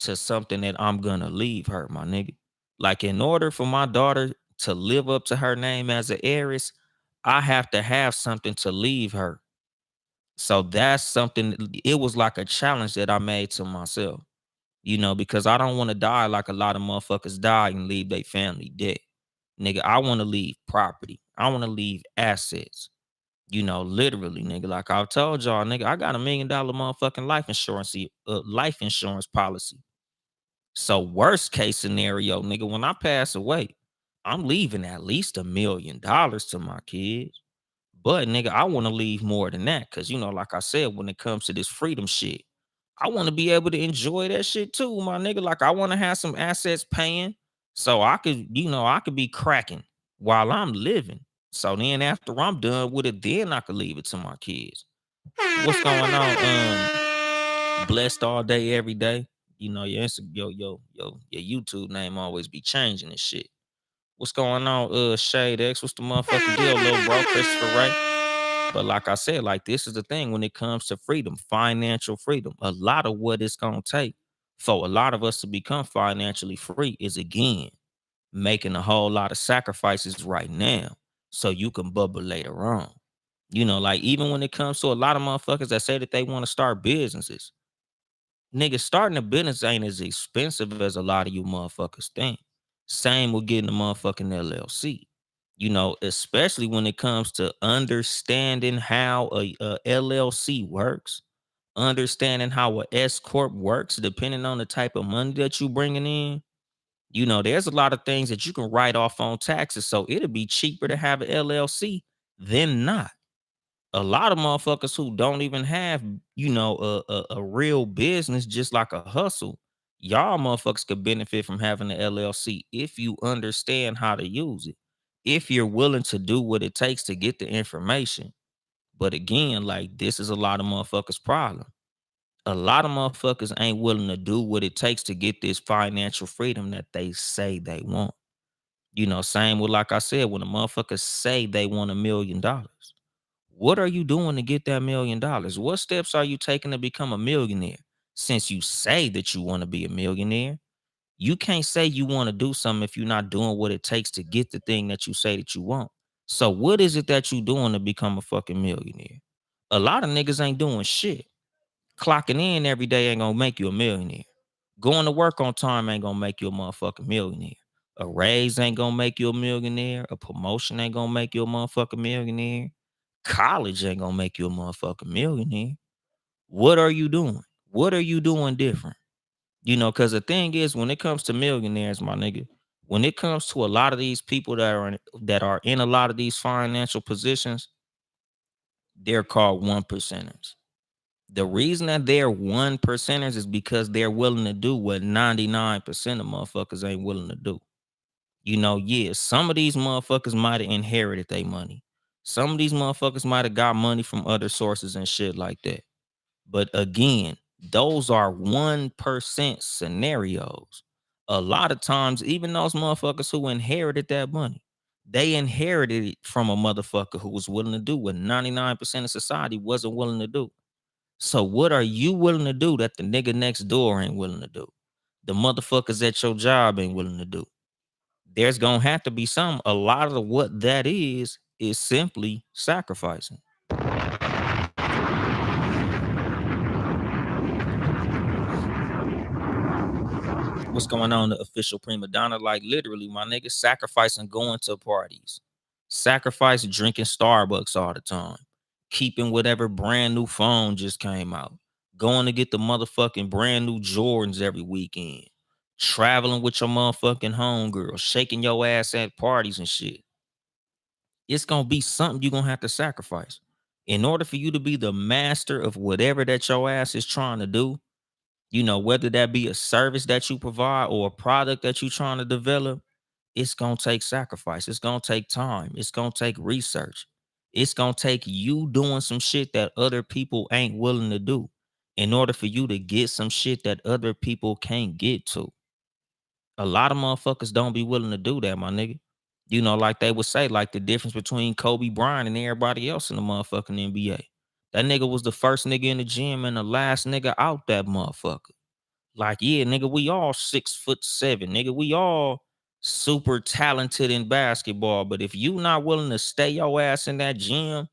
to something that I'm gonna leave her, my nigga. Like, in order for my daughter to live up to her name as an heiress, I have to have something to leave her. So that's something, it was like a challenge that I made to myself, because I don't want to die like a lot of motherfuckers die and leave their family dead. Nigga, I want to leave property. I want to leave assets. Literally, nigga. Like I told y'all, nigga, I got $1 million motherfucking life insurance policy. So worst case scenario, nigga, when I pass away, I'm leaving at least $1 million to my kids. But nigga, I want to leave more than that. Cause like I said, when it comes to this freedom shit, I want to be able to enjoy that shit too, my nigga. Like, I want to have some assets paying so I could be cracking while I'm living. So then after I'm done with it, then I could leave it to my kids. What's going on? Blessed all day, every day. Your your YouTube name always be changing and shit. What's going on? Shade X, what's the motherfucking deal, little bro? Christopher Ray. But like I said, like, this is the thing when it comes to freedom, financial freedom. A lot of what it's gonna take for a lot of us to become financially free is, again, making a whole lot of sacrifices right now so you can bubble later on. Like, even when it comes to a lot of motherfuckers that say that they want to start businesses, nigga, starting a business ain't as expensive as a lot of you motherfuckers think. Same with getting a motherfucking LLC. Especially when it comes to understanding how a LLC works, understanding how a S corp works, depending on the type of money that you bringing in. There's a lot of things that you can write off on taxes, so it'll be cheaper to have an LLC than not. A lot of motherfuckers who don't even have, a real business, just like a hustle, y'all motherfuckers could benefit from having an LLC if you understand how to use it, if you're willing to do what it takes to get the information. But again, like, this is a lot of motherfuckers' problem. A lot of motherfuckers ain't willing to do what it takes to get this financial freedom that they say they want. Same with, like I said, when a motherfucker say they want $1 million. What are you doing to get that $1 million? What steps are you taking to become a millionaire? Since you say that you want to be a millionaire, you can't say you want to do something if you're not doing what it takes to get the thing that you say that you want. So what is it that you doing to become a fucking millionaire? A lot of niggas ain't doing shit. Clocking in every day ain't gonna make you a millionaire. Going to work on time ain't gonna make you a motherfucking millionaire. A raise ain't gonna make you a millionaire. A promotion ain't gonna make you a motherfucking millionaire. College ain't gonna make you a motherfucking millionaire. What are you doing? What are you doing different? Because the thing is, when it comes to millionaires, my nigga, When it comes to a lot of these people that are in a lot of these financial positions, they're called one percenters. The reason that they're one percenters is because they're willing to do what 99% of motherfuckers ain't willing to do. Yeah, some of these motherfuckers might have inherited their money. Some of these motherfuckers might have got money from other sources and shit like that. But again, those are 1% scenarios. A lot of times, even those motherfuckers who inherited that money, they inherited it from a motherfucker who was willing to do what 99% of society wasn't willing to do. So what are you willing to do that the nigga next door ain't willing to do? The motherfuckers at your job ain't willing to do. There's gonna have to be some. A lot of what that is simply sacrificing. What's going on, the official prima donna? Like literally, my nigga, sacrificing going to parties, sacrifice drinking Starbucks all the time, keeping whatever brand new phone just came out, going to get the motherfucking brand new Jordans every weekend, traveling with your motherfucking homegirl, shaking your ass at parties and shit. It's gonna be something you're gonna have to sacrifice in order for you to be the master of whatever that your ass is trying to do. Whether that be a service that you provide or a product that you're trying to develop, it's gonna take sacrifice. It's gonna take time. It's gonna take research. It's gonna take you doing some shit that other people ain't willing to do in order for you to get some shit that other people can't get to. A lot of motherfuckers don't be willing to do that, my nigga. Like they would say, like the difference between Kobe Bryant and everybody else in the motherfucking NBA. That nigga was the first nigga in the gym and the last nigga out that motherfucker. Like, yeah, nigga, we all 6'7", nigga. We all super talented in basketball. But if you not willing to stay your ass in that gym,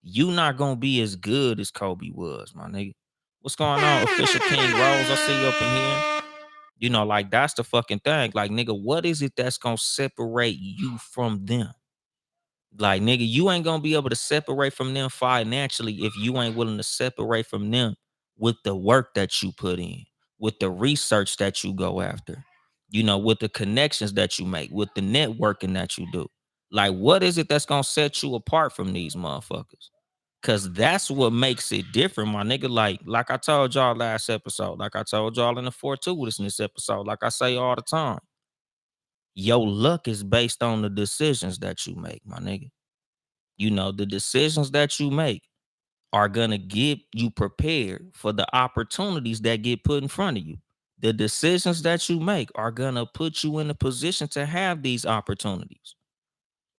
you not gonna be as good as Kobe was, my nigga. What's going on, official King Rose? I see you up in here. Like that's the fucking thing. Like, nigga, what is it that's gonna separate you from them? Like, nigga, you ain't gonna be able to separate from them financially if you ain't willing to separate from them with the work that you put in, with the research that you go after, with the connections that you make, with the networking that you do. Like, what is it that's gonna set you apart from these motherfuckers? Cause that's what makes it different, my nigga. Like I told y'all last episode, like I told y'all in the fortuitousness episode, like I say all the time, your luck is based on the decisions that you make, my nigga. The decisions that you make are gonna get you prepared for the opportunities that get put in front of you. The decisions that you make are gonna put you in a position to have these opportunities.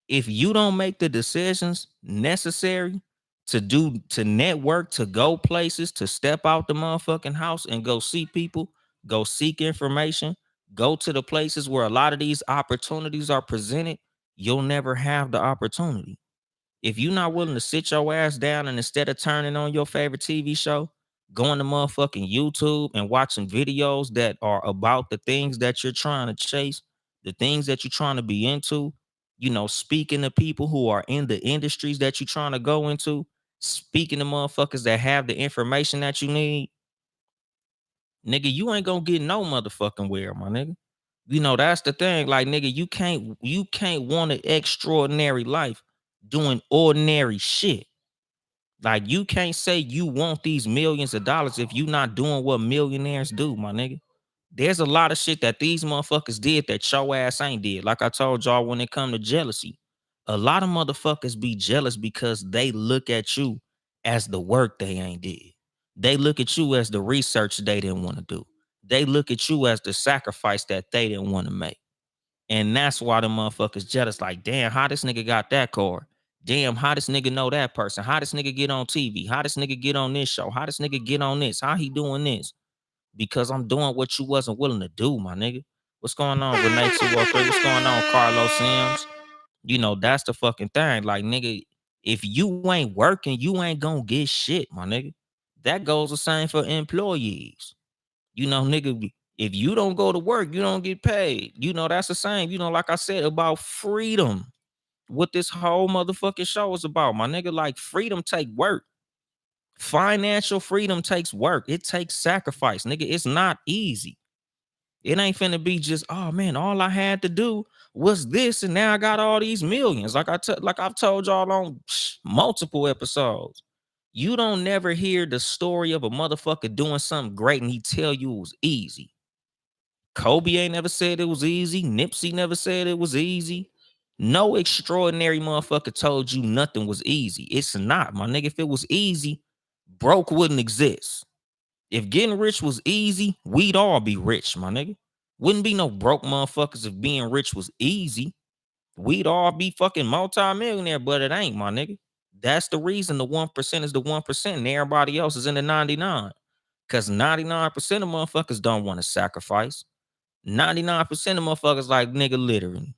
If you don't make the decisions necessary to network, to go places, to step out the motherfucking house and go see people, go seek information, go to the places where a lot of these opportunities are presented, you'll never have the opportunity. If you're not willing to sit your ass down and instead of turning on your favorite TV show, going to motherfucking YouTube and watching videos that are about the things that you're trying to chase, the things that you're trying to be into, speaking to people who are in the industries that you're trying to go into, speaking to motherfuckers that have the information that you need, nigga, you ain't gonna get no motherfucking where, my nigga. That's the thing. Like, nigga, you can't want an extraordinary life doing ordinary shit. Like, you can't say you want these millions of dollars if you not doing what millionaires do, my nigga. There's a lot of shit that these motherfuckers did that your ass ain't did. Like I told y'all, when it come to jealousy, a lot of motherfuckers be jealous because they look at you as the work they ain't did. They look at you as the research they didn't want to do. They look at you as the sacrifice that they didn't want to make. And that's why the motherfuckers jealous. Like, damn, how this nigga got that car? Damn, how this nigga know that person? How this nigga get on TV? How this nigga get on this show? How this nigga get on this? How he doing this? Because I'm doing what you wasn't willing to do, my nigga. What's going on, Renee 203? What's going on, Carlos Sims? That's the fucking thing. Like, nigga, if you ain't working, you ain't gonna get shit, my nigga. That goes the same for employees. Nigga, if you don't go to work, you don't get paid. That's the same. Like I said about freedom. What this whole motherfucking show is about, my nigga. Like, freedom take work. Financial freedom takes work. It takes sacrifice, nigga. It's not easy. It ain't finna be just, oh man, all I had to do was this, and now I got all these millions. Like I've told y'all on multiple episodes. You don't never hear the story of a motherfucker doing something great and he tell you it was easy. Kobe ain't never said it was easy. Nipsey never said it was easy. No extraordinary motherfucker told you nothing was easy. It's not, my nigga. If it was easy, broke wouldn't exist. If getting rich was easy, we'd all be rich, my nigga. Wouldn't be no broke motherfuckers if being rich was easy. We'd all be fucking multi-millionaire, but it ain't, my nigga. That's the reason the 1% is the 1% and everybody else is in the 99. Because 99% of motherfuckers don't want to sacrifice. 99% of motherfuckers like, nigga, literally.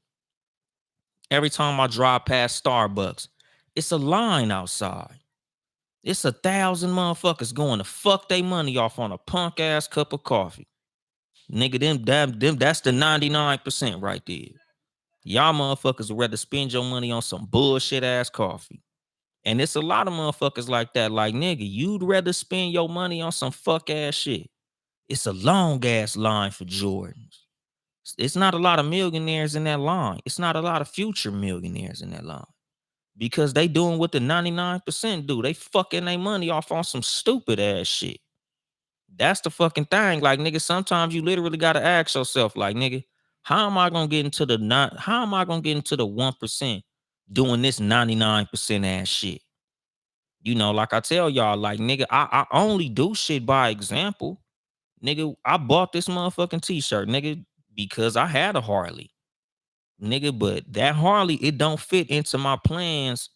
Every time I drive past Starbucks, it's a line outside. It's 1,000 motherfuckers going to fuck their money off on a punk ass cup of coffee. Nigga, them that's the 99% right there. Y'all motherfuckers would rather spend your money on some bullshit ass coffee. And it's a lot of motherfuckers like that. Like, nigga, you'd rather spend your money on some fuck ass shit. It's a long ass line for Jordans. It's not a lot of millionaires in that line. It's not a lot of future millionaires in that line. Because they doing what the 99% do. They fucking their money off on some stupid ass shit. That's the fucking thing. Like, nigga, sometimes you literally gotta ask yourself, like, nigga, how am I gonna get into the not? How am I gonna get into the 1% doing this 99% ass shit? You know, like I tell y'all, like, nigga, I only do shit by example. Nigga, I bought this motherfucking t-shirt, nigga, because I had a Harley. Nigga, but that Harley, it don't fit into my plans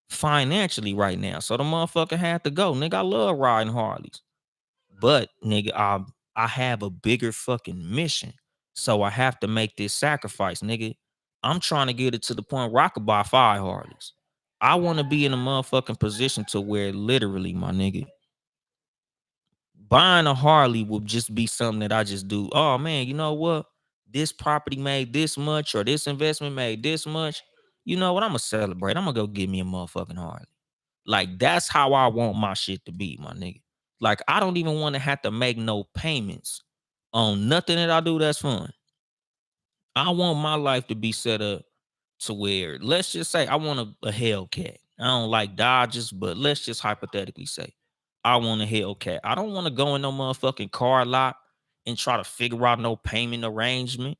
financially right now. So the motherfucker had to go. Nigga, I love riding Harleys. But nigga, I have a bigger fucking mission. So I have to make this sacrifice, nigga. I'm trying to get it to the point where I could buy 5 Harleys. I want to be in a motherfucking position to where literally, my nigga, buying a Harley will just be something that I just do. Oh man, you know what? This property made this much, or this investment made this much. You know what? I'm gonna celebrate. I'm gonna go get me a motherfucking Harley. Like, that's how I want my shit to be, my nigga. Like, I don't even want to have to make no payments on nothing that I do that's fun. I want my life to be set up to where, let's just say I want a Hellcat. I don't like Dodges, but let's just hypothetically say I want a Hellcat. I don't want to go in no motherfucking car lot and try to figure out no payment arrangement.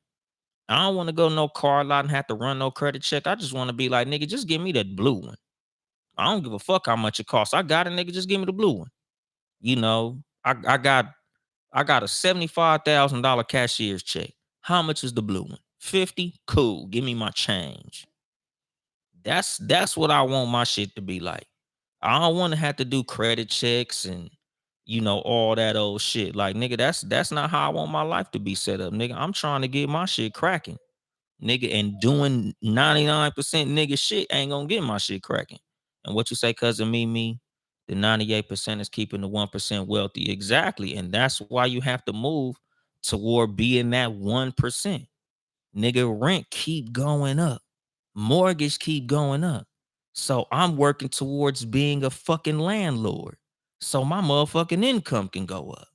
I don't want to go no car lot and have to run no credit check. I just want to be like, nigga, just give me that blue one. I don't give a fuck how much it costs. I got it, nigga. Just give me the blue one. You know, I got a $75,000 cashier's check. How much is the blue one? 50? Cool. Give me my change. That's what I want my shit to be like. I don't want to have to do credit checks and all that old shit. Like, nigga, that's not how I want my life to be set up, nigga. I'm trying to get my shit cracking, nigga, and doing 99% nigga shit ain't gonna get my shit cracking. And what you say, cousin me, the 98% is keeping the 1% wealthy. Exactly. And that's why you have to move toward being that 1%. Nigga, rent keep going up. Mortgage keep going up. So I'm working towards being a fucking landlord. So my motherfucking income can go up.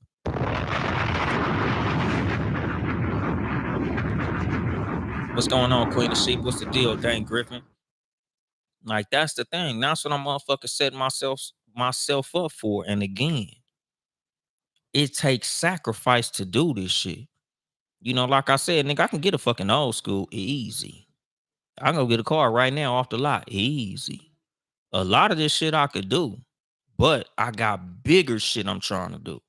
What's going on, Queen of Sheep? What's the deal, Dane Griffin? Like, that's the thing. That's what I'm motherfucking setting myself up for. And again, it takes sacrifice to do this shit. Like I said, nigga, I can get a fucking old school easy. I can go get a car right now off the lot. Easy. A lot of this shit I could do, but I got bigger shit I'm trying to do.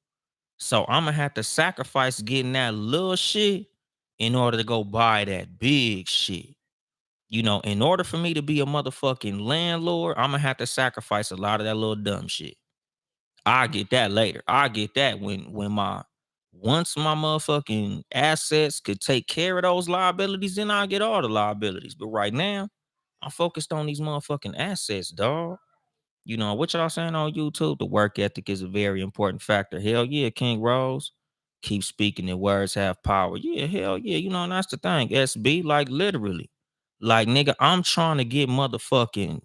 So I'm gonna have to sacrifice getting that little shit in order to go buy that big shit. In order for me to be a motherfucking landlord, I'm gonna have to sacrifice a lot of that little dumb shit. I get that later. I get that when my once my motherfucking assets could take care of those liabilities, then I get all the liabilities. But right now, I'm focused on these motherfucking assets, dog. What y'all saying on YouTube? The work ethic is a very important factor. Hell yeah, King Rose. Keep speaking and words have power. Yeah, hell yeah. And that's the thing. SB, like, literally. Like, nigga, I'm trying to get motherfucking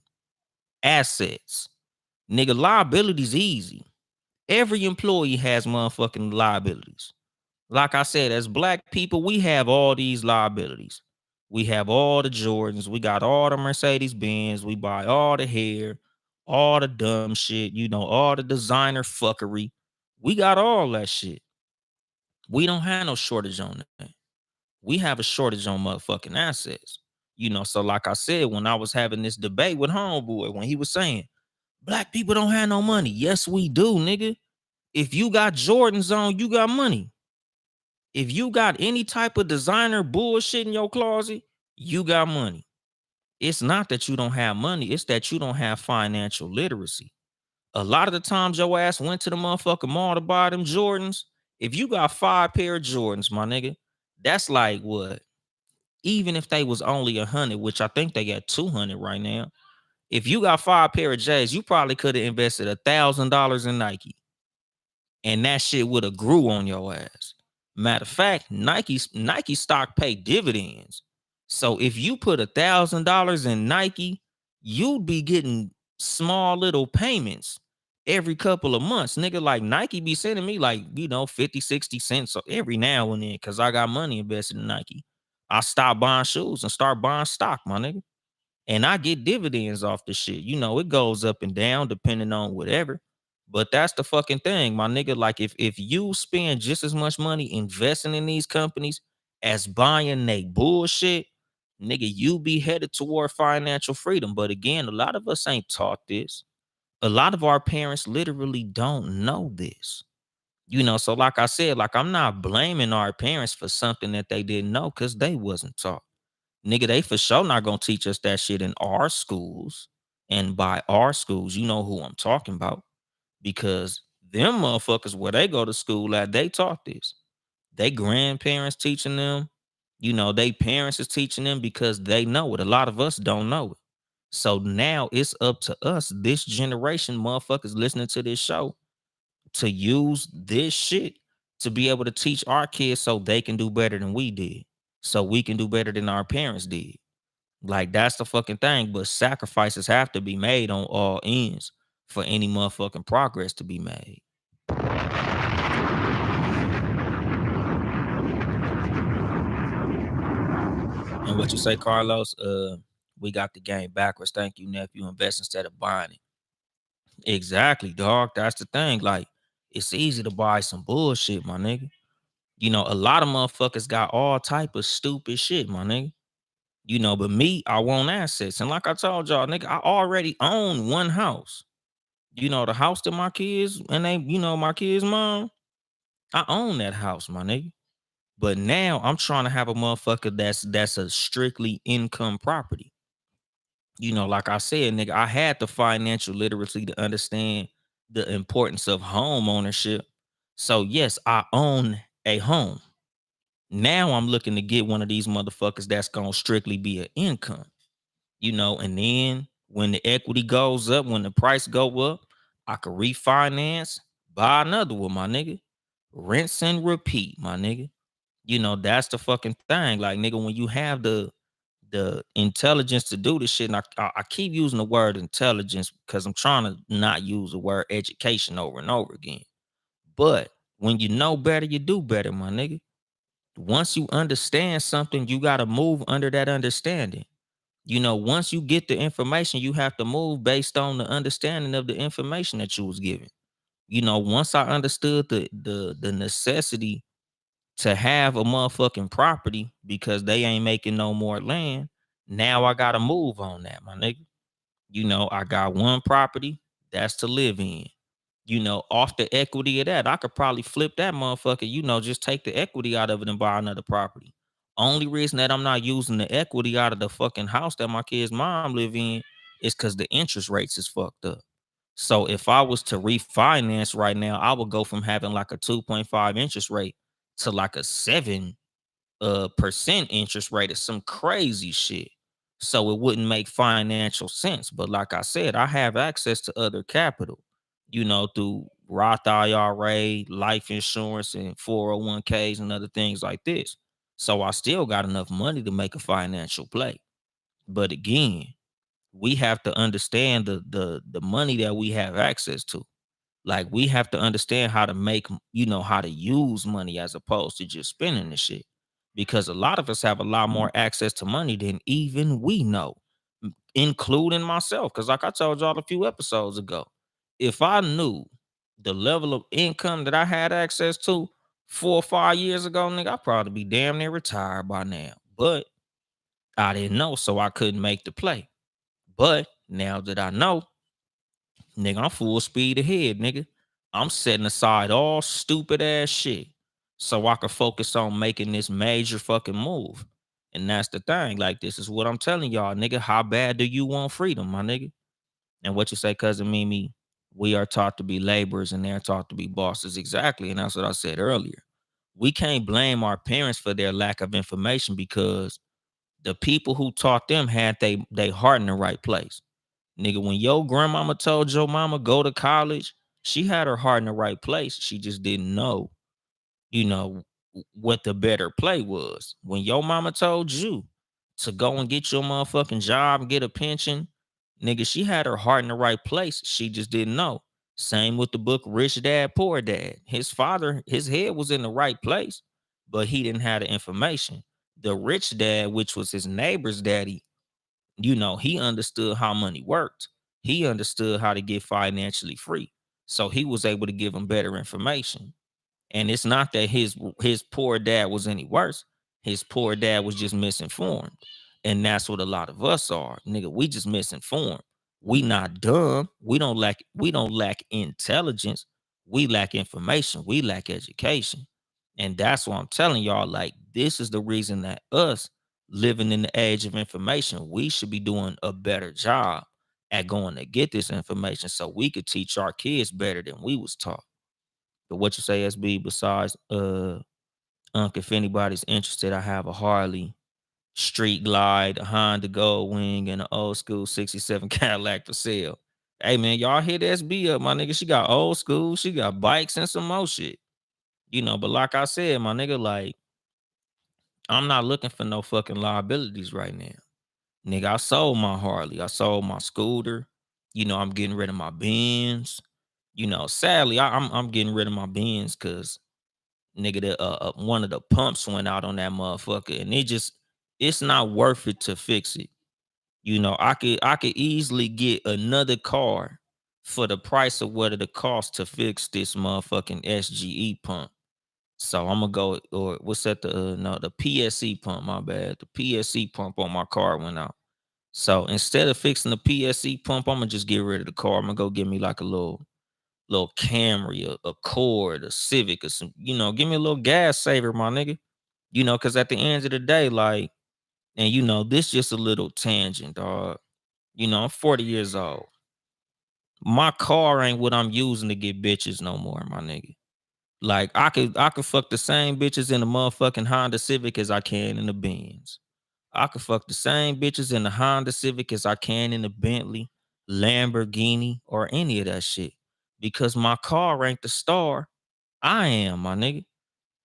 assets. Nigga, liabilities easy. Every employee has motherfucking liabilities. Like I said, as black people, we have all these liabilities. We have all the Jordans, we got all the Mercedes Benz, we buy all the hair, all the dumb shit, all the designer fuckery. We got all that shit. We don't have no shortage on that. We have a shortage on motherfucking assets. So like I said, when I was having this debate with Homeboy, when he was saying, black people don't have no money. Yes, we do, nigga. If you got Jordans on, you got money. If you got any type of designer bullshit in your closet, you got money. It's not that you don't have money, it's that you don't have financial literacy. A lot of the times your ass went to the motherfucking mall to buy them Jordans. If you got 5 pair of Jordans, my nigga, that's like what? Even if they was only 100, which I think they got 200 right now. If you got 5 pair of J's, you probably could have invested $1,000 in Nike, and that shit would have grew on your ass. Matter of fact, Nike stock pay dividends. So if you put $1,000 in Nike, you'd be getting small little payments every couple of months. Nigga, like Nike be sending me like, 50, 60 cents every now and then because I got money invested in Nike. I stop buying shoes and start buying stock, my nigga. And I get dividends off the shit. It goes up and down depending on whatever. But that's the fucking thing, my nigga. Like if you spend just as much money investing in these companies as buying they bullshit, nigga, you be headed toward financial freedom. But again, a lot of us ain't taught this. A lot of our parents literally don't know this. So like I said, like I'm not blaming our parents for something that they didn't know because they wasn't taught. Nigga, they for sure not gonna teach us that shit in our schools. And by our schools, you know who I'm talking about. Because them motherfuckers where they go to school at, they taught this. They grandparents teaching them. They parents is teaching them because they know it. A lot of us don't know it. So now it's up to us, this generation, motherfuckers listening to this show, to use this shit to be able to teach our kids so they can do better than we did. So we can do better than our parents did. Like that's the fucking thing. But sacrifices have to be made on all ends for any motherfucking progress to be made. And what you say, Carlos? We got the game backwards. Thank you, nephew. Invest instead of buying it. Exactly, dog. That's the thing. Like, it's easy to buy some bullshit, my nigga. A lot of motherfuckers got all type of stupid shit, my nigga. But me, I want assets. And like I told y'all, nigga, I already own one house. The house that my kids and my kids' mom, I own that house, my nigga. But now I'm trying to have a motherfucker that's a strictly income property. Like I said, nigga, I had the financial literacy to understand the importance of home ownership. So yes, I own a home. Now I'm looking to get one of these motherfuckers that's gonna strictly be an income. And then when the equity goes up, when the price go up, I could refinance, buy another one, my nigga. Rinse and repeat, my nigga. That's the fucking thing. Like, nigga, when you have the intelligence to do this shit, and I keep using the word intelligence because I'm trying to not use the word education over and over again. But when you know better, you do better, my nigga. Once you understand something, you gotta move under that understanding. Once you get the information, you have to move based on the understanding of the information that you was given. Once I understood the necessity to have a motherfucking property because they ain't making no more land, now I gotta move on that, my nigga. I got one property that's to live in. Off the equity of that, I could probably flip that motherfucker, just take the equity out of it and buy another property. Only reason that I'm not using the equity out of the fucking house that my kid's mom live in is because the interest rates is fucked up. So if I was to refinance right now, I would go from having like a 2.5 interest rate to like a 7% interest rate, is some crazy shit. So it wouldn't make financial sense. But like I said, I have access to other capital, through Roth IRA, life insurance, and 401ks and other things like this. So I still got enough money to make a financial play. But again, we have to understand the money that we have access to. Like we have to understand how to make, how to use money as opposed to just spending the shit. Because a lot of us have a lot more access to money than even we know, including myself. Because like I told y'all a few episodes ago, if I knew the level of income that I had access to 4 or 5 years ago, nigga, I'd probably be damn near retired by now. But I didn't know, so I couldn't make the play. But now that I know, nigga, I'm full speed ahead, nigga. I'm setting aside all stupid ass shit so I can focus on making this major fucking move. And that's the thing. Like, this is what I'm telling y'all, nigga. How bad do you want freedom, my nigga? And what you say, cousin Mimi? We are taught to be laborers and they're taught to be bosses. Exactly. And that's what I said earlier. We can't blame our parents for their lack of information because the people who taught them had they heart in the right place. Nigga, when your grandmama told your mama go to college, she had her heart in the right place. She just didn't know, you know, what the better play was. When your mama told you to go and get your motherfucking job and get a pension, nigga, she had her heart in the right place. She just didn't know. Same with the book Rich Dad, Poor Dad. His father, his head was in the right place, but he didn't have the information. The rich dad, which was his neighbor's daddy, he understood how money worked. He understood how to get financially free. So he was able to give him better information. And it's not that his poor dad was any worse. His poor dad was just misinformed. And that's what a lot of us are. Nigga, we just misinformed. We not dumb. We don't lack intelligence. We lack information. We lack education. And that's why I'm telling y'all, like, this is the reason that us living in the age of information, we should be doing a better job at going to get this information so we could teach our kids better than we was taught. But what you say, SB, besides if anybody's interested, I have a Harley Street Glide, a Honda Gold Wing, and an old school 67 Cadillac for sale. Hey man, y'all hit SB up, my nigga. She got old school, she got bikes and some more shit. But like I said, my nigga, like, I'm not looking for no fucking liabilities right now. Nigga, I sold my Harley. I sold my scooter. I'm getting rid of my Benz. Sadly, I'm getting rid of my Benz because nigga, one of the pumps went out on that motherfucker, and it's not worth it to fix it. I could easily get another car for the price of what it costs to fix this motherfucking SGE pump. So I'm gonna go, or what's that? The no, the PSC pump. My bad. The PSC pump on my car went out. So instead of fixing the PSC pump, I'm gonna just get rid of the car. I'm gonna go get me like a little Camry, a Accord, a Civic, or some, give me a little gas saver, my nigga. Because at the end of the day, like, and this just a little tangent, dog. I'm 40 years old. My car ain't what I'm using to get bitches no more, my nigga. Like I could fuck the same bitches in the motherfucking Honda Civic as I can in the Benz. I could fuck the same bitches in the Honda Civic as I can in the Bentley, Lamborghini, or any of that shit. Because my car ain't the star. I am, my nigga.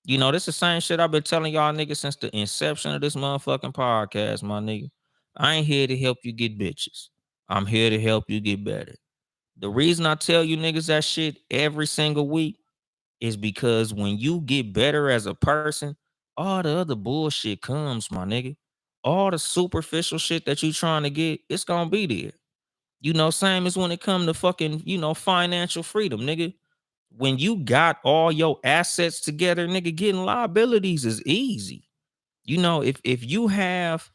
This the same shit I've been telling y'all niggas since the inception of this motherfucking podcast, my nigga. I ain't here to help you get bitches. I'm here to help you get better. The reason I tell you niggas that shit every single week is because when you get better as a person, all the other bullshit comes, my nigga. All the superficial shit that you trying to get, it's gonna be there. Same as when it come to fucking, financial freedom, nigga. When you got all your assets together, nigga, getting liabilities is easy. If you have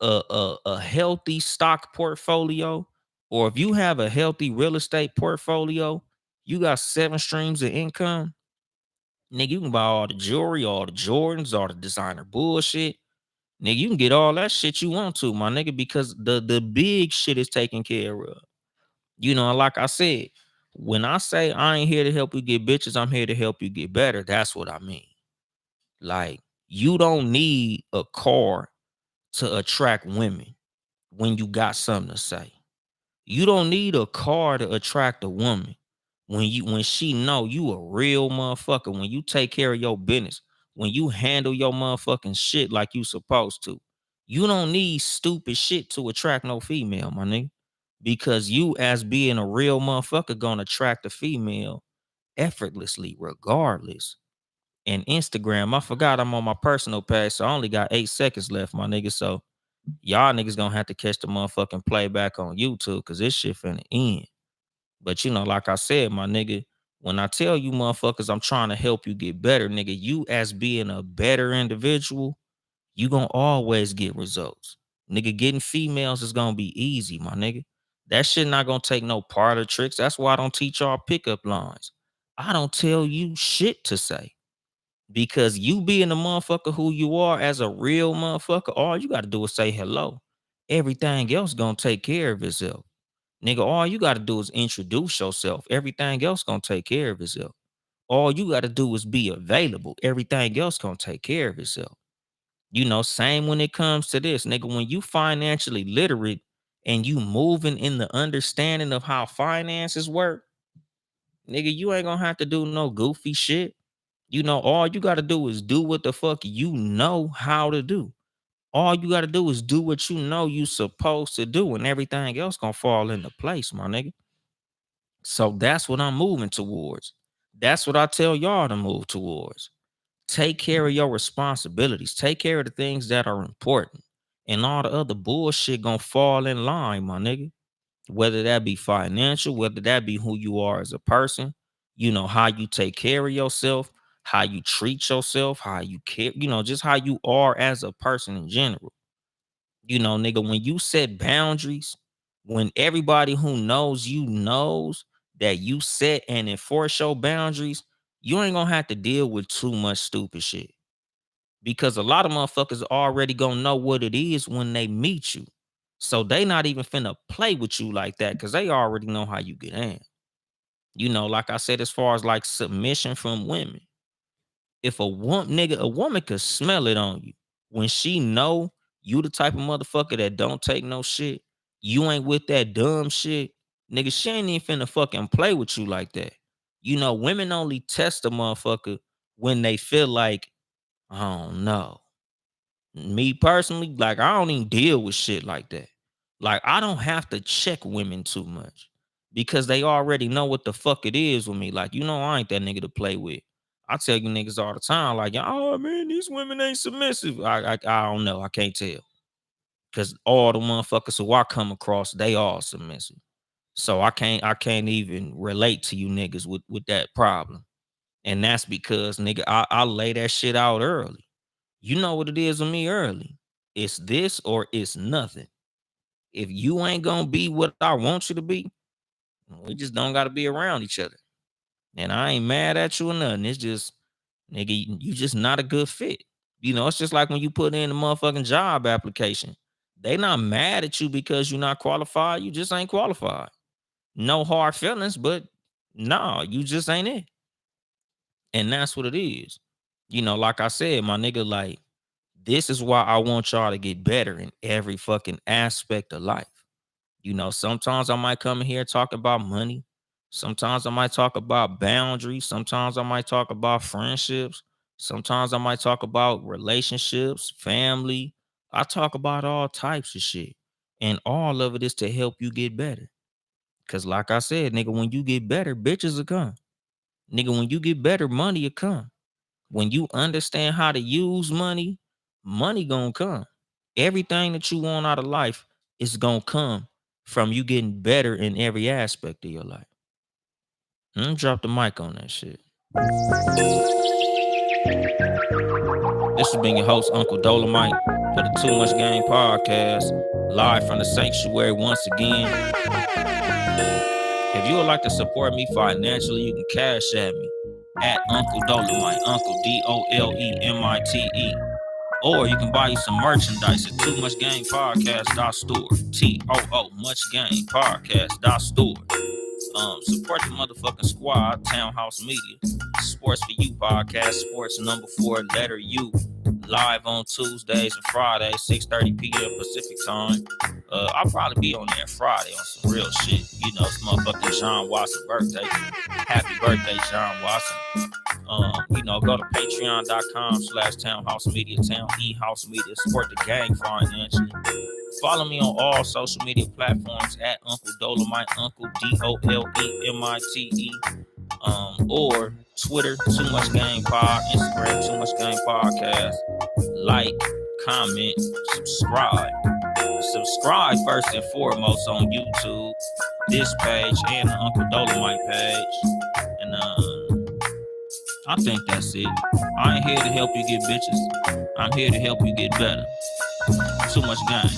a healthy stock portfolio, or if you have a healthy real estate portfolio, you got 7 streams of income. Nigga, you can buy all the jewelry, all the Jordans, all the designer bullshit. Nigga, you can get all that shit you want to, my nigga, because the big shit is taken care of. And like I said, when I say I ain't here to help you get bitches, I'm here to help you get better. That's what I mean. Like, you don't need a car to attract women when you got something to say. You don't need a car to attract a woman when she know you a real motherfucker, when you take care of your business, when you handle your motherfucking shit like you supposed to. You don't need stupid shit to attract no female, my nigga. Because you, as being a real motherfucker, gonna attract a female effortlessly, regardless. And Instagram, I forgot I'm on my personal page, so I only got 8 seconds left, my nigga. So y'all niggas gonna have to catch the motherfucking playback on YouTube, cause this shit finna end. But like I said, my nigga, when I tell you motherfuckers I'm trying to help you get better, nigga, you as being a better individual, you gonna always get results. Nigga, getting females is gonna be easy, my nigga. That shit not gonna take no parlor tricks. That's why I don't teach y'all pickup lines. I don't tell you shit to say. Because you being the motherfucker who you are as a real motherfucker, all you gotta do is say hello. Everything else gonna take care of itself. Nigga, all you gotta do is introduce yourself. Everything else gonna take care of itself. All you gotta do is be available. Everything else gonna take care of itself. Same when it comes to this, nigga. When you financially literate and you moving in the understanding of how finances work, nigga, you ain't gonna have to do no goofy shit. All you gotta do is do what the fuck you know how to do. All you gotta do is do what you know you supposed to do, and everything else gonna fall into place, my nigga. So that's what I'm moving towards. That's what I tell y'all to move towards. Take care of your responsibilities. Take care of the things that are important. And all the other bullshit gonna fall in line, my nigga. Whether that be financial, whether that be who you are as a person, how you take care of yourself, how you treat yourself, how you care, just how you are as a person in general. Nigga, when you set boundaries, when everybody who knows you knows that you set and enforce your boundaries, you ain't gonna have to deal with too much stupid shit. Because a lot of motherfuckers already gonna know what it is when they meet you. So they not even finna play with you like that because they already know how you get in. Like I said, as far as like submission from women. If a woman could smell it on you when she know you the type of motherfucker that don't take no shit. You ain't with that dumb shit, nigga. She ain't even finna fucking play with you like that. Women only test a motherfucker when they feel like, I don't know. Me personally, like I don't even deal with shit like that. Like I don't have to check women too much because they already know what the fuck it is with me. Like, I ain't that nigga to play with. I tell you niggas all the time, like, oh man, these women ain't submissive. I don't know. I can't tell. Cause all the motherfuckers who I come across, they all submissive. So I can't even relate to you niggas with that problem. And that's because nigga, I lay that shit out early. You know what it is with me early. It's this or it's nothing. If you ain't gonna be what I want you to be, we just don't gotta be around each other. And I ain't mad at you or nothing. It's just, nigga, you just not a good fit. It's just like when you put in a motherfucking job application. They not mad at you because you're not qualified. You just ain't qualified. No hard feelings, but no, you just ain't it. And that's what it is. Like I said, my nigga, like, this is why I want y'all to get better in every fucking aspect of life. Sometimes I might come in here talk about money. Sometimes I might talk about boundaries. Sometimes I might talk about friendships. Sometimes I might talk about relationships, family. I talk about all types of shit. And all of it is to help you get better. Cause like I said, nigga, when you get better, bitches will come. Nigga, when you get better, money will come. When you understand how to use money, money gonna come. Everything that you want out of life is gonna come from you getting better in every aspect of your life. Drop the mic on that shit. This has been your host, Uncle Dolemite, for the Too Much Game podcast, live from the sanctuary once again. If you would like to support me financially, you can cash at me at Uncle Dolemite, Uncle Dolemite. Or you can buy you some merchandise at Too Much Game Podcast.store. TOO Much Game Podcast.store. Support the motherfucking squad, Townhouse Media, Sports for You podcast, sports number 4, letter U, live on Tuesdays and Fridays, 6:30 p.m. Pacific time. I'll probably be on there Friday on some real shit. It's motherfucking John Watson birthday. Happy birthday, John Watson. Go to patreon.com/townhousemediatown, eHouse Media, support the gang financially. Follow me on all social media platforms at Uncle Dolemite, Uncle Dolemite, or Twitter, Too Much Game Pod, Instagram, Too Much Game Podcast. Like, comment, subscribe. Subscribe first and foremost on YouTube, this page, and the Uncle Dolemite page. And I think that's it. I ain't here to help you get bitches. I'm here to help you get better. Too much game.